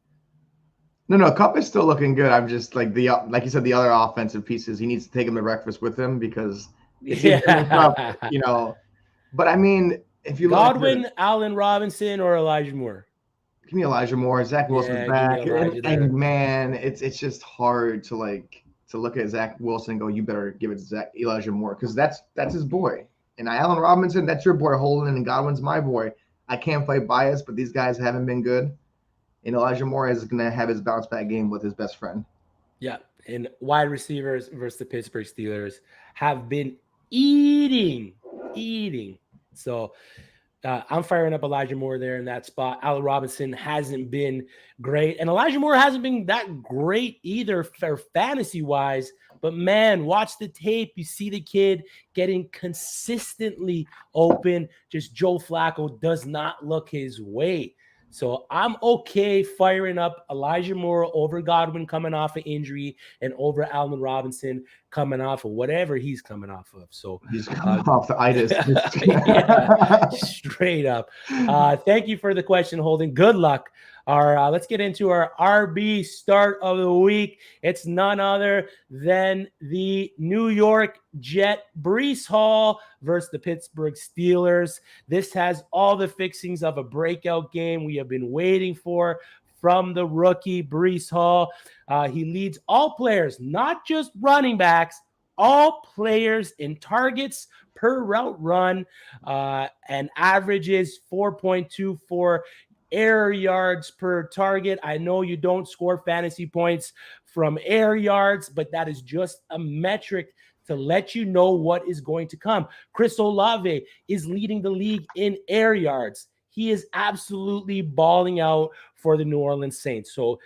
No. Cup is still looking good. I'm just like you said, the other offensive pieces. He needs to take him to breakfast with him because it seems him and Cup. Yeah. But I mean, if you look at Godwin, Allen Robinson, or Elijah Moore? give me Elijah Moore, Zach Wilson's Yeah, give me back, and, Elijah and there. man, it's just hard to look at Zach Wilson and go, you better give it to Elijah Moore because that's his boy. And Allen Robinson, that's your boy Holden, and Godwin's my boy. I can't play bias, but these guys haven't been good. And Elijah Moore is going to have his bounce back game with his best friend. Yeah, and wide receivers versus the Pittsburgh Steelers have been eating. So I'm firing up Elijah Moore there in that spot. Allen Robinson hasn't been great, and Elijah Moore hasn't been that great either for fantasy wise. But man, watch the tape. You see the kid getting consistently open. Just Joe Flacco does not look his way. So I'm okay firing up Elijah Moore over Godwin coming off an injury and over Allen Robinson coming off of whatever he's coming off of. So He's coming off the itis. yeah, straight up. Thank you for the question, Holden. Good luck. Let's get into our RB start of the week. It's none other than the New York Jet Breece Hall versus the Pittsburgh Steelers. This has all the fixings of a breakout game we have been waiting for from the rookie Breece Hall. He leads all players, not just running backs, all players in targets per route run, and averages 4.24 air yards per target. I know you don't score fantasy points from air yards, but that is just a metric to let you know what is going to come. Chris Olave is leading the league in air yards. He is absolutely balling out for the New Orleans Saints. So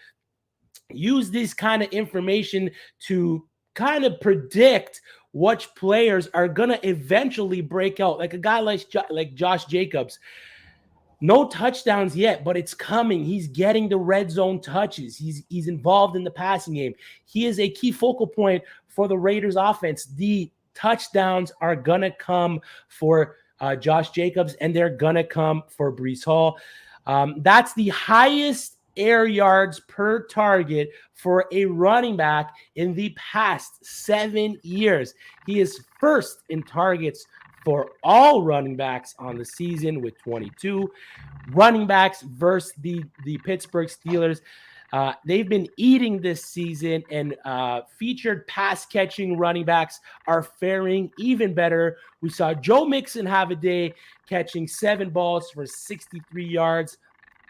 use this kind of information to kind of predict which players are going to eventually break out. Like a guy like Josh Jacobs, no touchdowns yet, but it's coming. He's getting the red zone touches. He's involved in the passing game. He is a key focal point for the Raiders offense. The touchdowns are going to come for Josh Jacobs, and they're going to come for Breece Hall. That's the highest air yards per target for a running back in the past 7 years. He is first in targets for all running backs on the season with 22. Running backs versus the Pittsburgh Steelers. They've been eating this season, and featured pass catching running backs are faring even better. We saw Joe Mixon have a day catching 7 balls for 63 yards.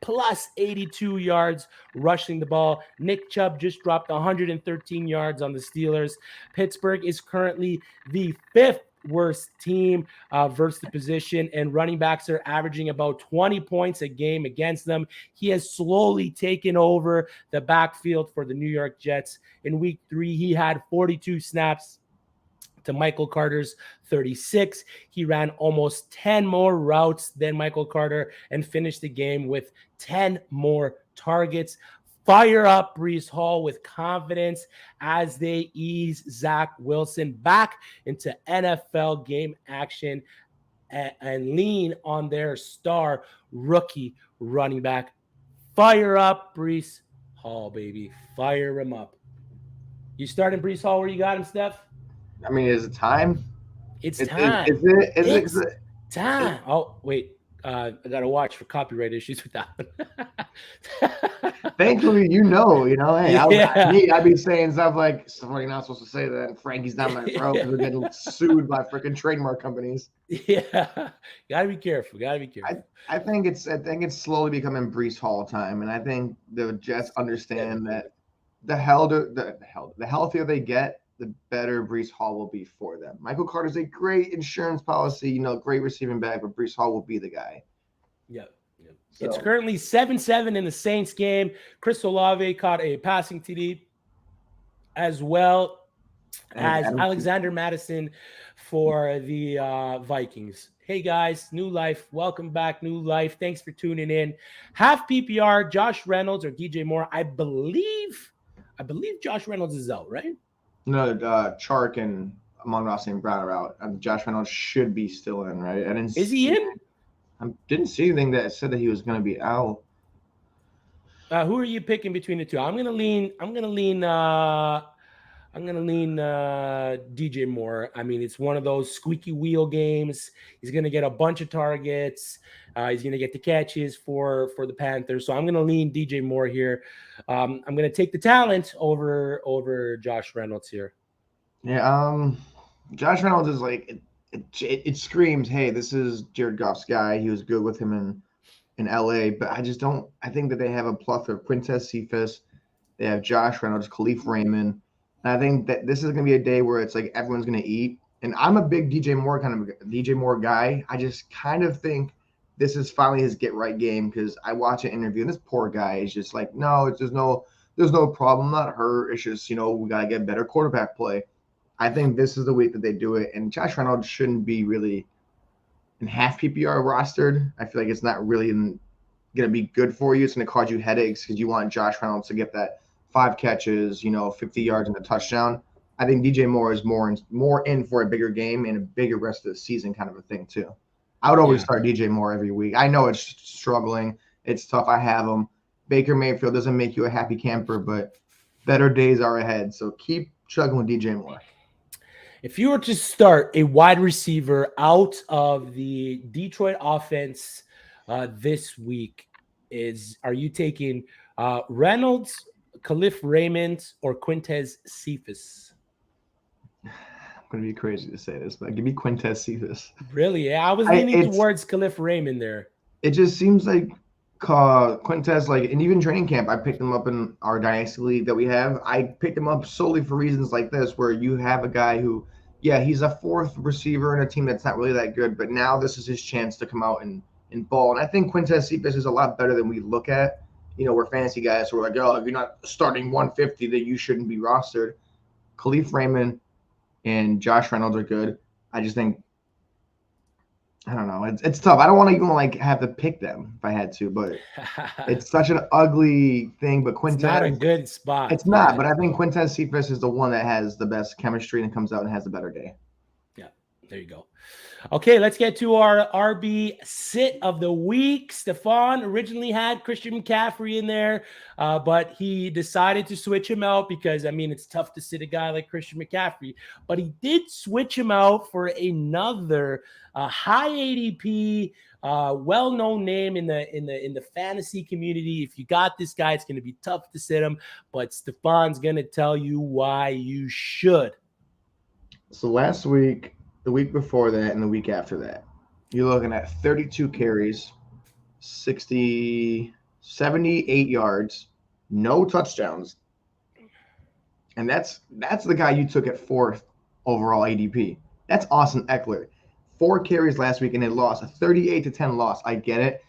Plus 82 yards rushing the ball. Nick Chubb just dropped 113 yards on the Steelers. Pittsburgh is currently the 5th worst team versus the position, and running backs are averaging about 20 points a game against them. He has slowly taken over the backfield for the New York Jets. In week 3, he had 42 snaps to Michael Carter's 36. He ran almost 10 more routes than Michael Carter and finished the game with 10 more targets. Fire up Breece Hall with confidence as they ease Zach Wilson back into NFL game action and lean on their star rookie running back. Fire up Breece Hall, baby. Fire him up. You starting Breece Hall where you got him, Steph? I mean, is it time? It's time. Is it time. Oh, wait. I got to watch for copyright issues with that one. Thankfully, hey, I'd be saying stuff like, you're not supposed to say that, and Frankie's down my throat because we're getting sued by freaking trademark companies. Yeah. Gotta be careful. I think it's slowly becoming Breece Hall time, and I think the Jets understand that the healthier they get, the better Breece Hall will be for them. Michael Carter's a great insurance policy, great receiving back, but Breece Hall will be the guy. Yep. So. It's currently 7-7 in the Saints game. Chris Olave caught a passing TD as well as Alexander Madison for the Vikings. Hey guys, New Life. Welcome back, New Life. Thanks for tuning in. Half PPR, Josh Reynolds or DJ Moore. I believe Josh Reynolds is out, right? No, Chark and Amon-Ra St. Brown are out. Josh Reynolds should be still in, right? Is he in? I didn't see anything that said that he was going to be out. Who are you picking between the two? I'm gonna lean DJ Moore. I mean, it's one of those squeaky wheel games. He's gonna get a bunch of targets. He's gonna get the catches for the Panthers. So I'm gonna lean DJ Moore here. I'm gonna take the talent over Josh Reynolds here. Yeah. Josh Reynolds is like it screams, hey, this is Jared Goff's guy. He was good with him in LA, but I think that they have a plethora of Quintez Cephas. They have Josh Reynolds, Khalif Raymond. And I think that this is going to be a day where it's like everyone's going to eat. And I'm a big DJ Moore guy. I just kind of think this is finally his get right game because I watch an interview and this poor guy is just like, no, there's no problem. I'm not hurt. It's just, we got to get better quarterback play. I think this is the week that they do it. And Josh Reynolds shouldn't be really in half PPR rostered. I feel like it's not really going to be good for you. It's going to cause you headaches because you want Josh Reynolds to get that 5 catches, 50 yards and a touchdown. I think DJ Moore is more in for a bigger game and a bigger rest of the season kind of a thing too. I would always start DJ Moore every week. I know it's struggling. It's tough. I have him. Baker Mayfield doesn't make you a happy camper, but better days are ahead. So keep chugging with DJ Moore. If you were to start a wide receiver out of the Detroit offense this week, are you taking Reynolds, Khalif Raymond, or Quintez Cephas? I'm going to be crazy to say this, but give me Quintez Cephas. Really? Yeah, I was leaning towards Khalif Raymond there. It just seems like Quintez, like, and even training camp, I picked him up in our dynasty league that we have. I picked him up solely for reasons like this, where you have a guy who, yeah, he's a fourth receiver in a team that's not really that good, but now this is his chance to come out and ball. And I think Quintez Cephas is a lot better than we look at. We're fantasy guys, so we're like, oh, if you're not starting 150, then you shouldn't be rostered. Khalif Raymond and Josh Reynolds are good. I just think I don't know. It's tough. I don't want to even like have to pick them if I had to, but it's such an ugly thing. But It's not a Quintez, good spot. it's not. Yeah. But I think Quintez Cephas is the one that has the best chemistry and comes out and has the better day. Yeah. There you go. Okay, let's get to our RB sit of the week. Stefan originally had Christian McCaffrey in there, but he decided to switch him out because, I mean, it's tough to sit a guy like Christian McCaffrey. But he did switch him out for another high ADP, well-known name in the fantasy community. If you got this guy, it's going to be tough to sit him, but Stefan's going to tell you why you should. So last week, the week before that, and the week after that, you're looking at 32 carries, 78 yards, no touchdowns. And that's the guy you took at fourth overall ADP. That's Austin Eckler. 4 carries last week and they lost a 38-10 loss. I get it.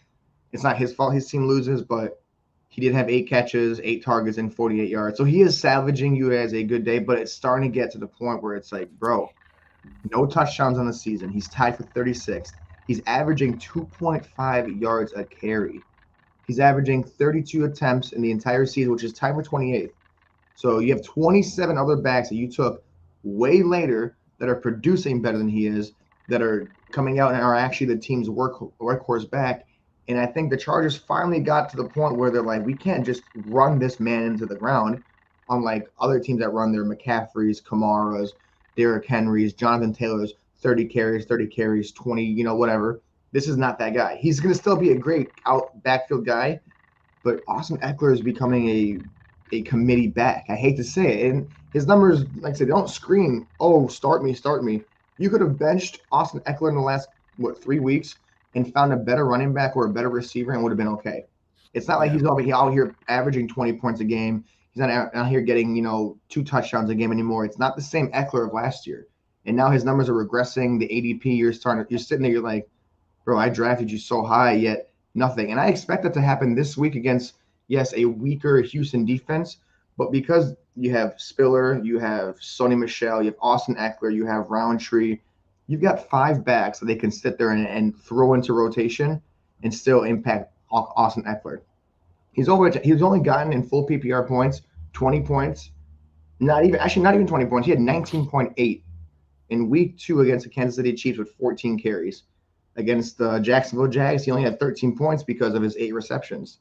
It's not his fault his team loses, but he did have 8 catches, 8 targets, and 48 yards. So he is salvaging you as a good day, but it's starting to get to the point where it's like, bro, no touchdowns on the season. He's tied for 36th. He's averaging 2.5 yards a carry. He's averaging 32 attempts in the entire season, which is tied for 28th. So you have 27 other backs that you took way later that are producing better than he is, that are coming out and are actually the team's workhorse back. And I think the Chargers finally got to the point where they're like, we can't just run this man into the ground, unlike other teams that run their McCaffreys, Kamaras, Derrick Henrys, Jonathan Taylor's 30 carries, 20, whatever. This is not that guy. He's going to still be a great out backfield guy, but Austin Eckler is becoming a committee back. I hate to say it. And his numbers, like I said, they don't scream, oh, start me. You could have benched Austin Eckler in the last, 3 weeks and found a better running back or a better receiver and would have been okay. It's not like he's out here averaging 20 points a game. He's not out here getting, 2 touchdowns a game anymore. It's not the same Eckler of last year. And now his numbers are regressing. The ADP, you're sitting there, you're like, bro, I drafted you so high, yet nothing. And I expect that to happen this week against, yes, a weaker Houston defense. But because you have Spiller, you have Sony Michel, you have Austin Eckler, you have Roundtree, you've got 5 backs that they can sit there and throw into rotation and still impact Austin Eckler. He's only gotten in full PPR points 20 points, not even 20 points. He had 19.8 in week 2 against the Kansas City Chiefs with 14 carries. Against the Jacksonville Jags, he only had 13 points because of his 8 receptions.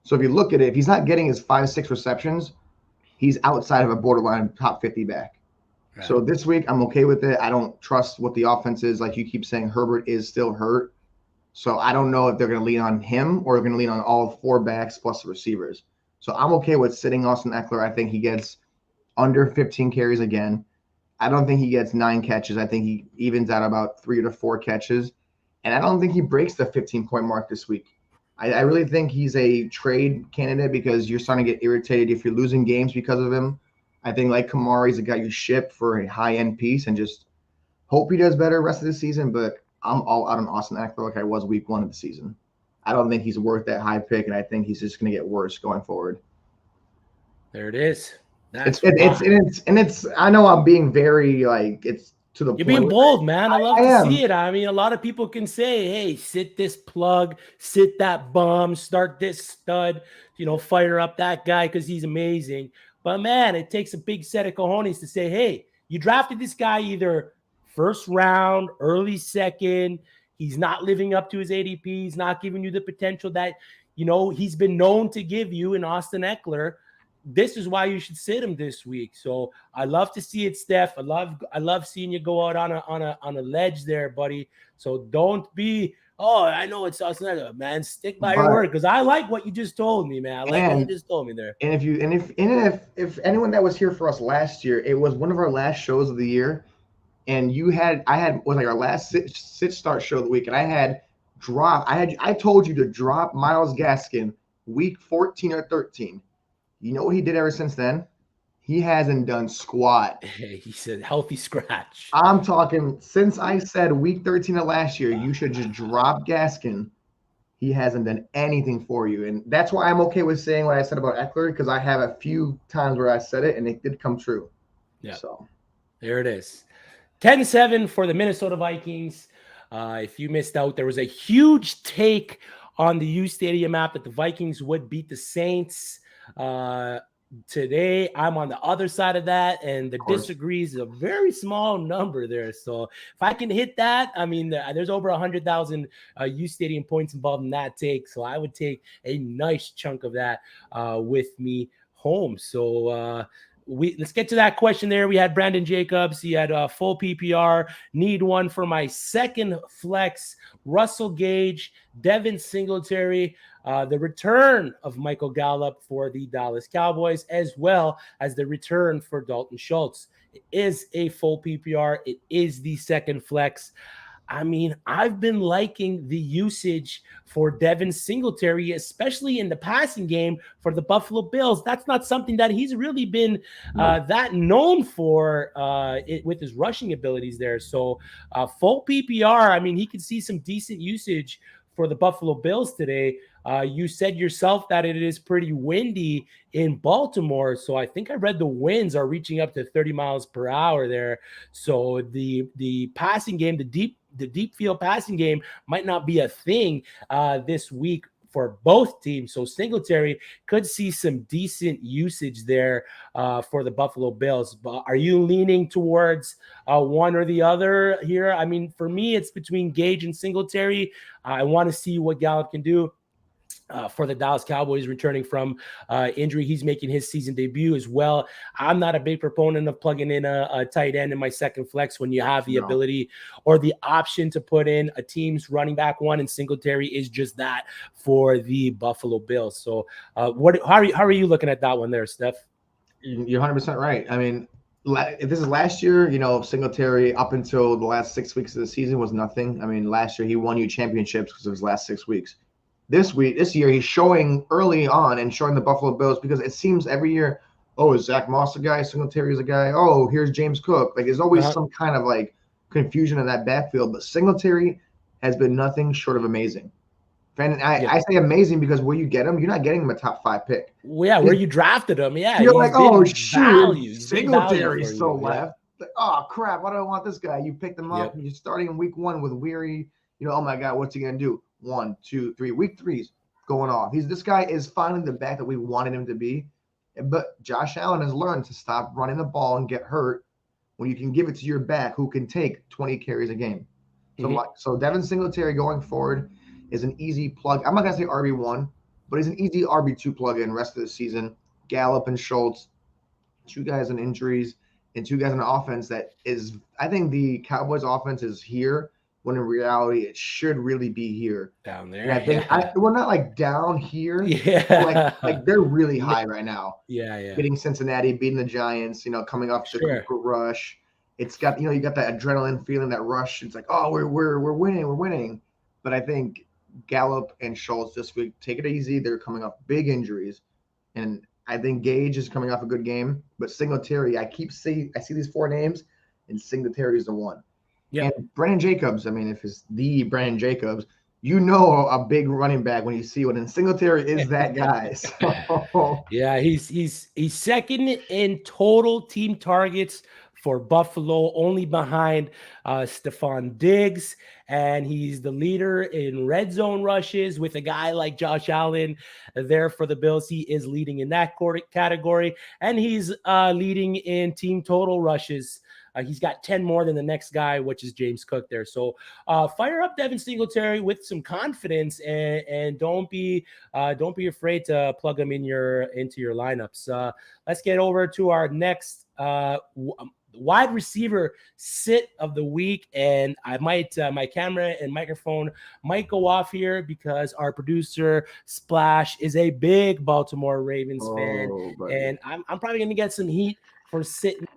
So if you look at it, if he's not getting his 5-6 receptions, he's outside of a borderline top 50 back. Right. So this week, I'm okay with it. I don't trust what the offense is. Like you keep saying, Herbert is still hurt. So I don't know if they're going to lean on him or they're going to lean on all 4 backs plus the receivers. So I'm okay with sitting Austin Eckler. I think he gets under 15 carries again. I don't think he gets 9 catches. I think he evens out about 3 to 4 catches. And I don't think he breaks the 15-point mark this week. I really think he's a trade candidate because you're starting to get irritated if you're losing games because of him. I think like Kamara, he's a guy you ship for a high-end piece and just hope he does better rest of the season. But I'm all out on Austin Eckler like I was week 1 of the season. I don't think he's worth that high pick, and I think he's just going to get worse going forward. There it is. It's. I know I'm being very it's to the. You're being bold, man. I love to see it. I mean, a lot of people can say, "Hey, sit this plug, sit that bum, start this stud, fire up that guy because he's amazing." But man, it takes a big set of cojones to say, "Hey, you drafted this guy either first round, early second. He's not living up to his ADP. He's not giving you the potential that, he's been known to give you in Austin Eckler. This is why you should sit him this week." So I love to see it, Steph. I love seeing you go out on a ledge there, buddy. So don't be, oh, I know it's Austin Eckler, man. Stick by your word because I like what you just told me, man. I like what you just told me there. And if anyone that was here for us last year, it was one of our last shows of the year. And I had was like our last sit start show of the week, and I had drop. I told you to drop Myles Gaskin week 14 or 13. You know what he did ever since then? He hasn't done squat. He said healthy scratch. I'm talking since I said week 13 of last year, you should just drop Gaskin. He hasn't done anything for you. And that's why I'm okay with saying what I said about Eckler, because I have a few times where I said it and it did come true. Yeah. So There it is. 10-7 for the Minnesota Vikings. If you missed out, there was a huge take on the uSTADIUM app that the Vikings would beat the Saints. Today, I'm on the other side of that, and the disagrees is a very small number there. So if I can hit that, I mean, there's over 100,000 uSTADIUM points involved in that take. So I would take a nice chunk of that with me home. So let's get to that question there. We had Brandon Jacobs. He had a full PPR. Need one for my second flex. Russell Gage, Devin Singletary, the return of Michael Gallup for the Dallas Cowboys, as well as the return for Dalton Schultz. It is a full PPR. It is the second flex. I mean, I've been liking the usage for Devin Singletary, especially in the passing game for the Buffalo Bills. That's not something that he's really been that known for with his rushing abilities there. So full PPR, I mean, he could see some decent usage for the Buffalo Bills today. You said yourself that it is pretty windy in Baltimore. So I think I read the winds are reaching up to 30 miles per hour there. So the passing game, the deep field passing game might not be a thing this week for both teams. So Singletary could see some decent usage there for the Buffalo Bills. But are you leaning towards one or the other here? I mean, for me, it's between Gage and Singletary. I want to see what Gallup can do. For the Dallas Cowboys returning from injury. He's making his season debut as well. I'm not a big proponent of plugging in a tight end in my second flex when you have the ability or the option to put in a team's running back one, and Singletary is just that for the Buffalo Bills. So how are you looking at that one there, Steph? You're 100% right. I mean, if this is last year, Singletary up until the last 6 weeks of the season was nothing. I mean, last year he won you championships because of his last 6 weeks. This year, he's showing early on and showing the Buffalo Bills, because it seems every year, oh, is Zach Moss a guy? Singletary is a guy. Oh, here's James Cook. Like, there's always some kind of like confusion in that backfield. But Singletary has been nothing short of amazing. And I say amazing because where you get him, you're not getting him a top 5 pick. Well, yeah, where you drafted him. Yeah, you're like, oh shoot, Singletary's still left. Like, oh crap, why do I want this guy? You picked him up, and you're starting in week 1 with Weary. Oh my God, what's he gonna do? 1, 2, 3. Week 3's going off. This guy is finally the back that we wanted him to be. But Josh Allen has learned to stop running the ball and get hurt when you can give it to your back who can take 20 carries a game. So Devin Singletary going forward is an easy plug. I'm not gonna say RB1, but he's an easy RB2 plug in rest of the season. Gallup and Schultz, 2 guys in injuries and 2 guys in the offense that is, I think the Cowboys offense is here, when in reality it should really be here. Down there. And I think we're not like down here. Yeah. Like they're really high right now. Yeah. Beating Cincinnati, beating the Giants, coming off the Cooper rush. It's got, you got that adrenaline feeling, that rush. It's like, oh, we're winning. But I think Gallup and Schultz this week, take it easy. They're coming off big injuries. And I think Gage is coming off a good game. But Singletary, I see these 4 names, and Singletary is the one. Yeah. And Brandon Jacobs, I mean, if it's the Brandon Jacobs, a big running back when you see one, and Singletary is that guy. So. Yeah, he's second in total team targets for Buffalo, only behind Stephon Diggs, and he's the leader in red zone rushes with a guy like Josh Allen there for the Bills. He is leading in that category, and he's leading in team total rushes. He's got 10 more than the next guy, which is James Cook there. So fire up Devin Singletary with some confidence, and don't be afraid to plug him into your lineups. Let's get over to our next wide receiver sit of the week, and I might my camera and microphone might go off here because our producer Splash is a big Baltimore Ravens fan, buddy. and I'm probably gonna get some heat for sitting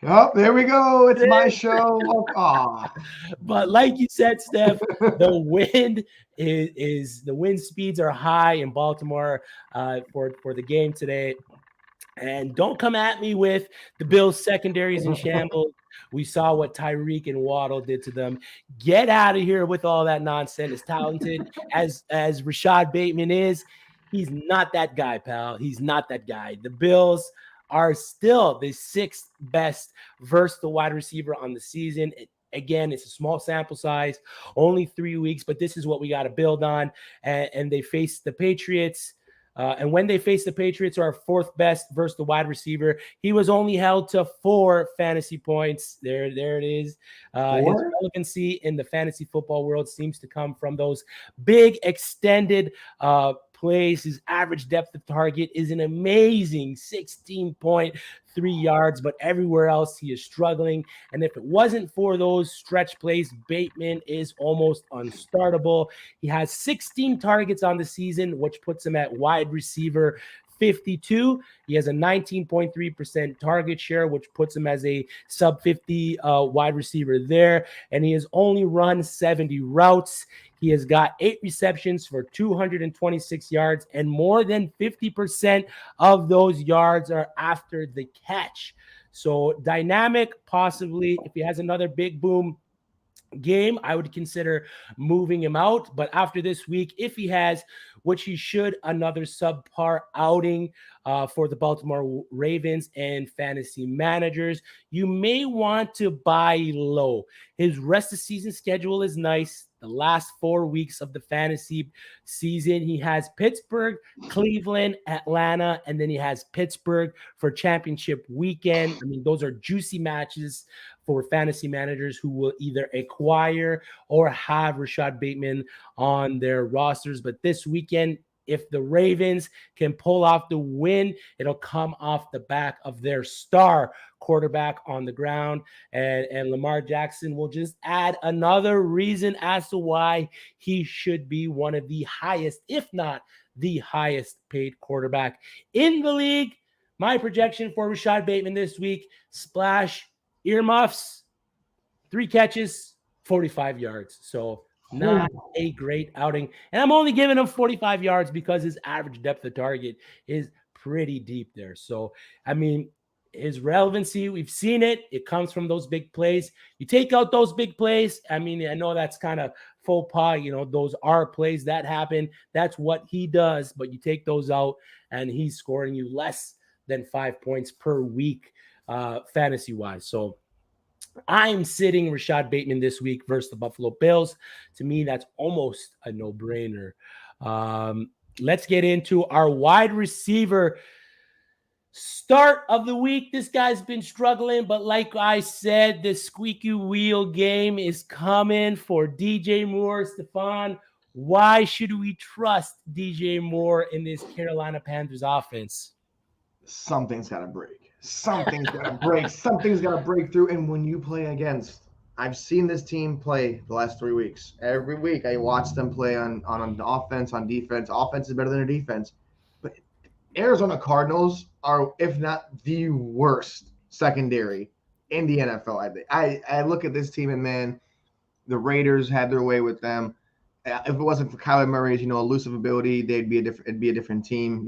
Oh, there we go. It's my show. Oh. But like you said, Steph, the wind is the wind speeds are high in Baltimore for the game today. And don't come at me with the Bills secondaries in shambles. We saw what Tyreek and Waddle did to them. Get out of here with all that nonsense. As talented as Rashad Bateman is, he's not that guy, pal. He's not that guy. The Bills are still the sixth best versatile wide receiver on the season. Again, it's a small sample size, only 3 weeks, but this is what we got to build on. And they face the Patriots. And when they face the Patriots, our fourth best versus the wide receiver, he was only held to 4 fantasy points. There it is. His relevancy in the fantasy football world seems to come from those big extended plays. His average depth of target is an amazing 16.3 yards, but everywhere else he is struggling. And if it wasn't for those stretch plays, Bateman is almost unstartable. He has 16 targets on the season, which puts him at wide receiver 52. He has a 19.3% target share, which puts him as a sub 50 wide receiver there. And he has only run 70 routes. He has got 8 receptions for 226 yards, and more than 50% of those yards are after the catch. So dynamic, possibly. If he has another big boom game, I would consider moving him out. But after this week, if he has, which he should, another subpar outing for the Baltimore Ravens and fantasy managers, you may want to buy low. His rest of season schedule is nice. The last 4 weeks of the fantasy season, he has Pittsburgh, Cleveland, Atlanta, and then he has Pittsburgh for championship weekend. I mean, those are juicy matches for fantasy managers who will either acquire or have Rashad Bateman on their rosters. But this weekend, if the Ravens can pull off the win, it'll come off the back of their star quarterback on the ground. And Lamar Jackson will just add another reason as to why he should be one of the highest, if not the highest paid quarterback in the league. My projection for Rashad Bateman this week: splash, earmuffs, 3 catches, 45 yards. So not a great outing. And I'm only giving him 45 yards because his average depth of target is pretty deep there. So, I mean, his relevancy, we've seen it. It comes from those big plays. You take out those big plays. I mean, I know that's kind of faux pas. You know, those are plays that happen. That's what he does. But you take those out, and he's scoring you less than 5 points per week fantasy-wise. So I'm sitting Rashad Bateman this week versus the Buffalo Bills. To me, that's almost a no-brainer. Let's get into our wide receiver start of the week. This guy's been struggling, but like I said, the squeaky wheel game is coming for DJ Moore. Stefan, why should we trust DJ Moore in this Carolina Panthers offense? Something's got to break. Something's got to break. Something's got to break through. And when you play against, I've seen this team play the last 3 weeks. Every week I watch them play on offense, on defense. Offense is better than their defense. But Arizona Cardinals are, if not the worst secondary in the NFL, I think. I look at this team and, man, the Raiders had their way with them. If it wasn't for Kyler Murray's, elusive ability, it'd be a different team.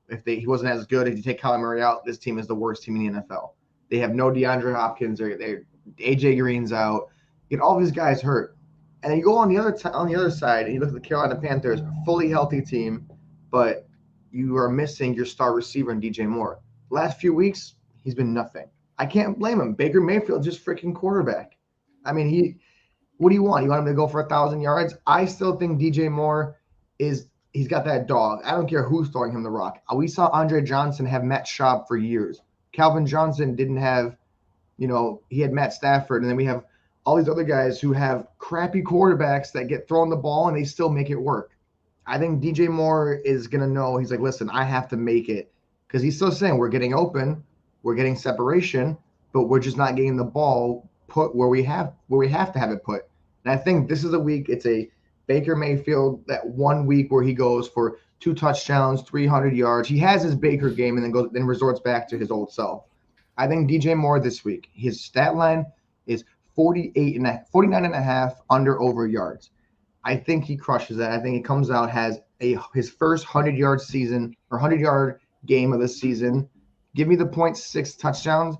If he wasn't as good, if you take Kyler Murray out, this team is the worst team in the NFL. They have no DeAndre Hopkins. They AJ Green's out. Get all these guys hurt, and then you go on the other side and you look at the Carolina Panthers, a fully healthy team, but you are missing your star receiver in DJ Moore. Last few weeks, he's been nothing. I can't blame him. Baker Mayfield just freaking quarterback. I mean, what do you want? You want him to go for 1,000 yards? I still think DJ Moore he's got that dog. I don't care who's throwing him the rock. We saw Andre Johnson have Matt Schaub for years. Calvin Johnson didn't have, he had Matt Stafford. And then we have all these other guys who have crappy quarterbacks that get thrown the ball and they still make it work. I think DJ Moore is going to know. He's like, listen, I have to make it, because he's still saying we're getting open, we're getting separation, but we're just not getting the ball put where we have to have it put. And I think this is a week. It's a Baker Mayfield, that 1 week where he goes for 2 touchdowns, 300 yards. He has his Baker game and then resorts back to his old self. I think DJ Moore this week, his stat line is 49.5 under over yards. I think he crushes that. I think he comes out, has his first 100-yard season or 100-yard game of the season. Give me the 0.6 touchdowns,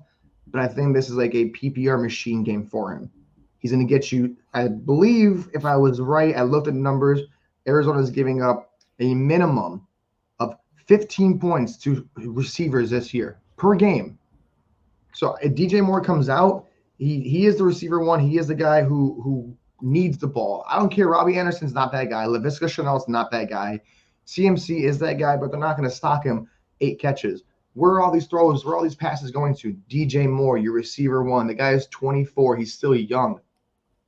but I think this is like a PPR machine game for him. He's going to get you, I believe, if I was right, I looked at the numbers. Arizona's giving up a minimum of 15 points to receivers this year per game. So if DJ Moore comes out, he is the receiver one. He is the guy who needs the ball. I don't care. Robbie Anderson's not that guy. Laviska Shenault's not that guy. CMC is that guy, but they're not going to stock him 8 catches. Where are all these throws? Where are all these passes going to? DJ Moore, your receiver one. The guy is 24. He's still young.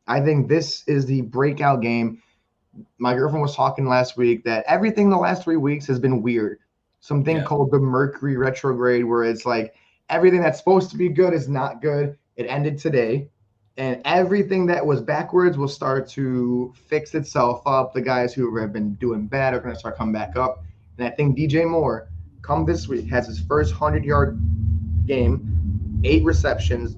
I think this is the breakout game. My girlfriend was talking last week that everything the last 3 weeks has been weird. Something called the Mercury retrograde, where it's like everything that's supposed to be good is not good. It ended today. And everything that was backwards will start to fix itself up. The guys who have been doing bad are going to start coming back up. And I think DJ Moore, come this week, has his first 100-yard game, 8 receptions.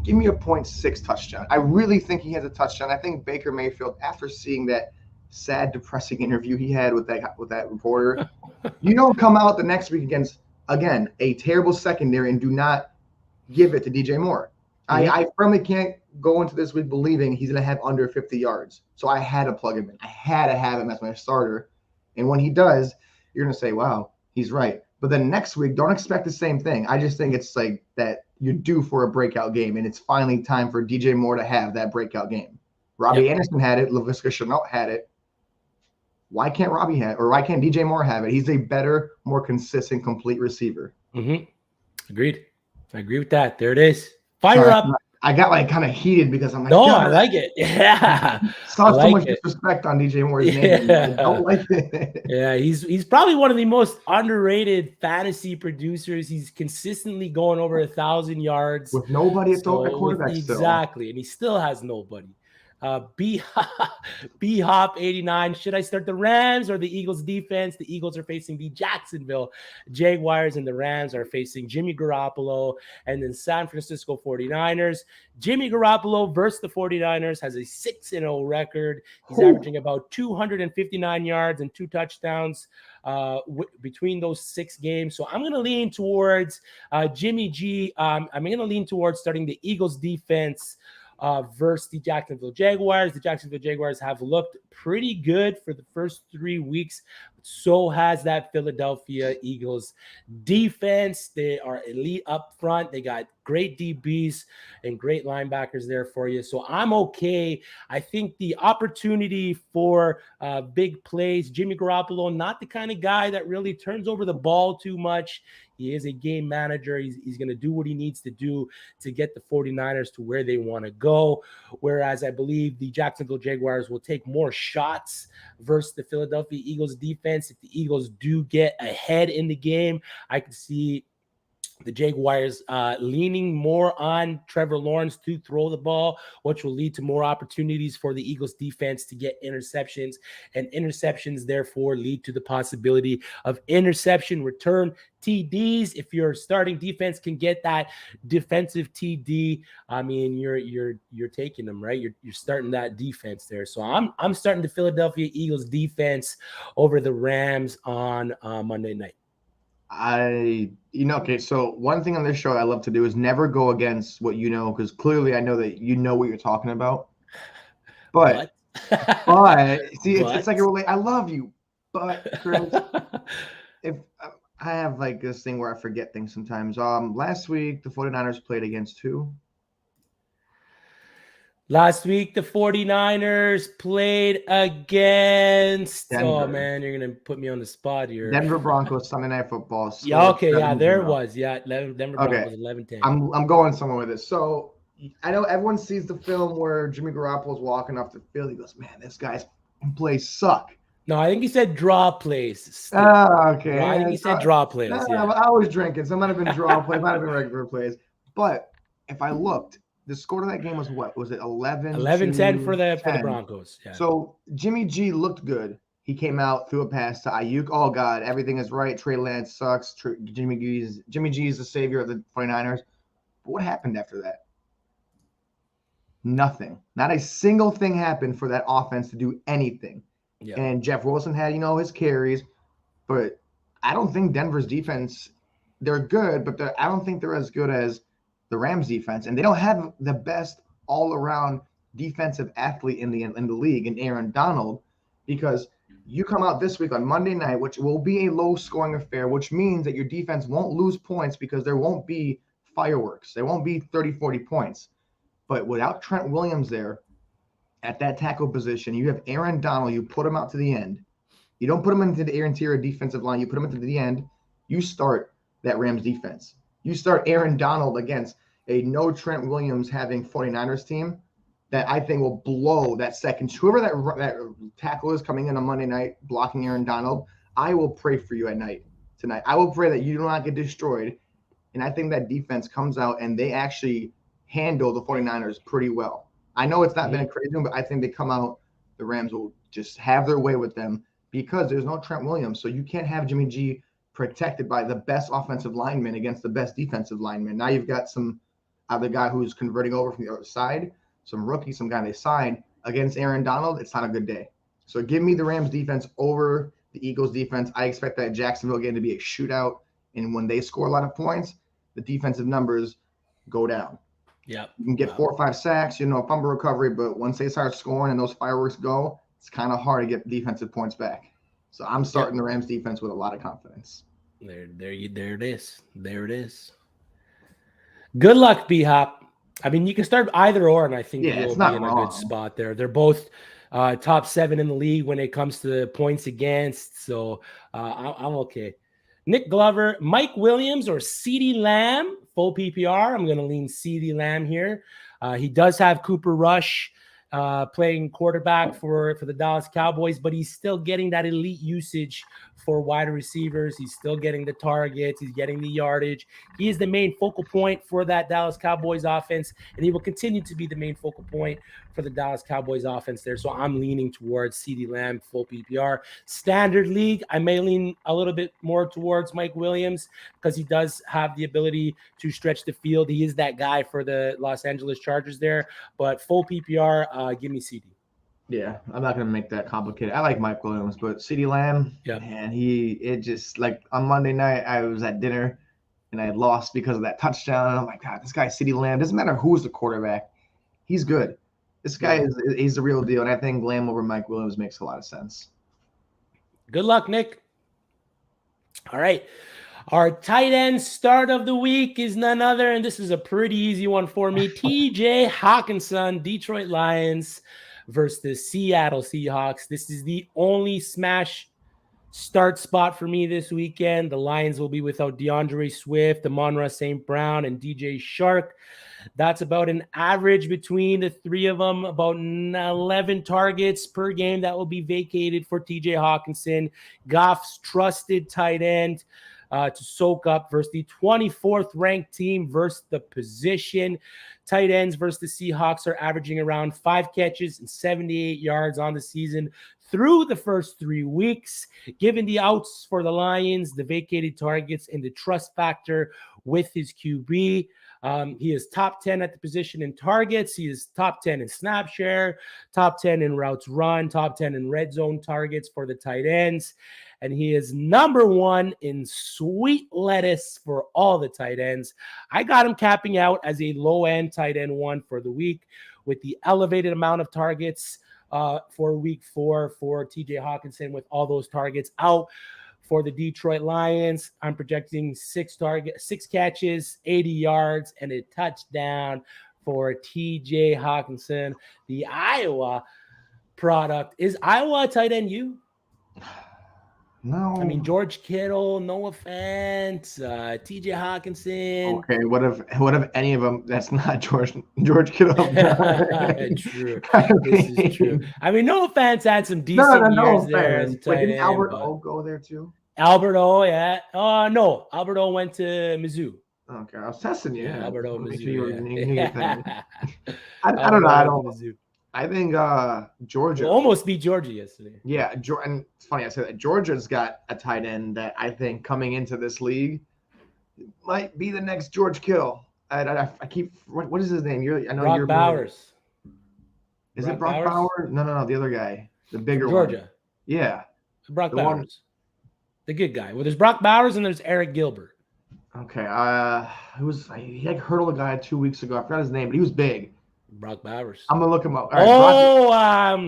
Give me a 0.6 touchdown. I really think he has a touchdown. I think Baker Mayfield, after seeing that sad, depressing interview he had with that reporter, you don't come out the next week against, again, a terrible secondary and do not give it to DJ Moore. I firmly can't go into this week believing he's going to have under 50 yards. So I had to plug him in. I had to have him as my starter. And when he does, you're going to say, wow, he's right. But then next week, don't expect the same thing. I just think it's like that you're due for a breakout game, and it's finally time for DJ Moore to have that breakout game. Robbie Anderson had it. Laviska Shenault had it. Why can't Robbie have it? Or why can't DJ Moore have it? He's a better, more consistent, complete receiver. Agreed. I agree with that. There it is. Fire up. I got like kind of heated because I'm like, no, I like it. Yeah. Saw so much disrespect on DJ Moore's name. I don't like it. Yeah, he's probably one of the most underrated fantasy producers. He's consistently going over 1,000 yards. With nobody at quarterback still. Exactly, and he still has nobody. B-Hop 89. Should I start the Rams or the Eagles defense? The Eagles are facing the Jacksonville Jaguars, and the Rams are facing Jimmy Garoppolo and then San Francisco 49ers. Jimmy Garoppolo versus the 49ers has a 6-0 record. He's averaging about 259 yards and 2 touchdowns between those 6 games. So I'm going to lean towards Jimmy G. I'm going to lean towards starting the Eagles defense versus the Jacksonville Jaguars. The Jacksonville Jaguars have looked pretty good for the first 3 weeks. So has that Philadelphia Eagles defense. They are elite up front. They got great DBs and great linebackers there for you. So I'm okay. I think the opportunity for big plays, Jimmy Garoppolo, not the kind of guy that really turns over the ball too much. He is a game manager. He's going to do what he needs to do to get the 49ers to where they want to go. Whereas I believe the Jacksonville Jaguars will take more shots versus the Philadelphia Eagles defense. If the Eagles do get ahead in the game, I could see the Jaguars leaning more on Trevor Lawrence to throw the ball, which will lead to more opportunities for the Eagles defense to get interceptions, and interceptions therefore lead to the possibility of interception return TDs. If your starting defense can get that defensive TD, I mean, you're taking them, right? You're starting that defense there. So I'm starting the Philadelphia Eagles defense over the Rams on Monday night. Okay, so one thing on this show I love to do is never go against what you know, because clearly I know that you know what you're talking about. But see, it's like I love you, but Chris, if I have like this thing where I forget things sometimes. Last week the 49ers played against who? Last week, the 49ers played against Denver. Oh, man, you're going to put me on the spot here. Denver Broncos, Sunday Night Football. Yeah, okay, yeah, there it was. Yeah, Denver Broncos, 11-10. I'm going somewhere with this. So I know everyone sees the film where Jimmy Garoppolo's walking off the field. He goes, man, this guy's plays suck. No, I think he said draw plays. Okay. I think he said draw plays. Yeah. I was drinking, so it might have been draw plays, might have been regular plays. But if I looked, the score of that game was what? Was it 11-10 for the Broncos? Yeah. So Jimmy G looked good. He came out, threw a pass to Ayuk. Oh, God, everything is right. Trey Lance sucks. Jimmy G is the savior of the 49ers. But what happened after that? Nothing. Not a single thing happened for that offense to do anything. Yeah. And Jeff Wilson had, his carries. But I don't think Denver's defense, they're good, but I don't think they're as good as the Rams defense. And they don't have the best all-around defensive athlete in the league in Aaron Donald, because you come out this week on Monday night, which will be a low-scoring affair, which means that your defense won't lose points because there won't be fireworks. There won't be 30, 40 points. But without Trent Williams there at that tackle position, you have Aaron Donald. You put him out to the end. You don't put him into the interior defensive line. You put him into the end. You start that Rams defense. You start Aaron Donald against a no Trent Williams having 49ers team that I think will blow that second. Whoever that tackle is coming in on Monday night blocking Aaron Donald, I will pray for you at night tonight. I will pray that you do not get destroyed. And I think that defense comes out and they actually handle the 49ers pretty well. I know it's not been a crazy one, but I think they come out, the Rams will just have their way with them because there's no Trent Williams. So you can't have Jimmy G protected by the best offensive lineman against the best defensive lineman. Now you've got some other guy who's converting over from the other side, some rookie, some guy they signed against Aaron Donald. It's not a good day. So give me the Rams defense over the Eagles defense. I expect that Jacksonville game to be a shootout. And when they score a lot of points, the defensive numbers go down. Yeah. You can get 4 or 5 sacks, fumble recovery, but once they start scoring and those fireworks go, it's kind of hard to get defensive points back. So I'm starting the Rams defense with a lot of confidence. There it is. There it is. Good luck, B-Hop. I mean, you can start either or, and I think you'll be in a good spot there. They're both top 7 in the league when it comes to points against, so I'm okay. Nick Glover, Mike Williams, or CeeDee Lamb, full PPR. I'm going to lean CeeDee Lamb here. He does have Cooper Rush playing quarterback for the Dallas Cowboys, but he's still getting that elite usage for wide receivers. He's still getting the targets. He's getting the yardage. He is the main focal point for that Dallas Cowboys offense, and he will continue to be the main focal point for the Dallas Cowboys offense there. So I'm leaning towards CeeDee Lamb, full PPR. Standard league, I may lean a little bit more towards Mike Williams because he does have the ability to stretch the field. He is that guy for the Los Angeles Chargers there, but full PPR, give me CeeDee. Yeah, I'm not going to make that complicated. I like Mike Williams, but CeeDee Lamb, man, it just, like, on Monday night, I was at dinner, and I had lost because of that touchdown, and I'm like, God, this guy, CeeDee Lamb, doesn't matter who's the quarterback. He's good. This guy he's the real deal, and I think Lamb over Mike Williams makes a lot of sense. Good luck, Nick. All right. Our tight end start of the week is none other, and this is a pretty easy one for me. TJ Hawkinson, Detroit Lions versus the Seattle Seahawks. This is the only smash start spot for me this weekend. The Lions will be without DeAndre Swift, Amon-Ra St. Brown, and DJ Shark. That's about an average between the three of them, about 11 targets per game that will be vacated for TJ Hawkinson, Goff's trusted tight end, to soak up versus the 24th ranked team versus the position. Tight ends versus the Seahawks are averaging around 5 catches and 78 yards on the season through the first 3 weeks. Given the outs for the Lions, the vacated targets, and the trust factor with his QB, he is top 10 at the position in targets. He is top 10 in snap share, top 10 in routes run, top 10 in red zone targets for the tight ends. And he is number 1 in sweet lettuce for all the tight ends. I got him capping out as a low-end tight end 1 for the week with the elevated amount of targets for week 4 for TJ Hawkinson, with all those targets out. For the Detroit Lions, I'm projecting 6 catches, 80 yards, and a touchdown for TJ Hawkinson. The Iowa product. Is Iowa a tight end you? No. I mean, George Kittle, Noah Fant, TJ Hawkinson. Okay, what if any of them that's not George Kittle? True. This is true. I mean, Noah Fant's had some decent years there as a tight end. Didn't Albert O go there too? Albert O, yeah. No, Albert O went to Mizzou. Okay, I was testing you. Yeah, Albert O, Mizzou. I don't know. I think Georgia almost beat Georgia yesterday. Yeah, and it's funny I said that. Georgia's got a tight end that I think coming into this league might be the next George Kittle. I keep what is his name? I know Brock you're more. Bowers. Is it Brock Bowers? No, the other guy, the bigger from Georgia. one. Yeah, Brock the Bowers, one. the good guy. Well, there's Brock Bowers and there's Eric Gilbert. Okay, he like hurdled a guy 2 weeks ago. I forgot his name, but he was big. Brock Bowers. I'm gonna look him up. All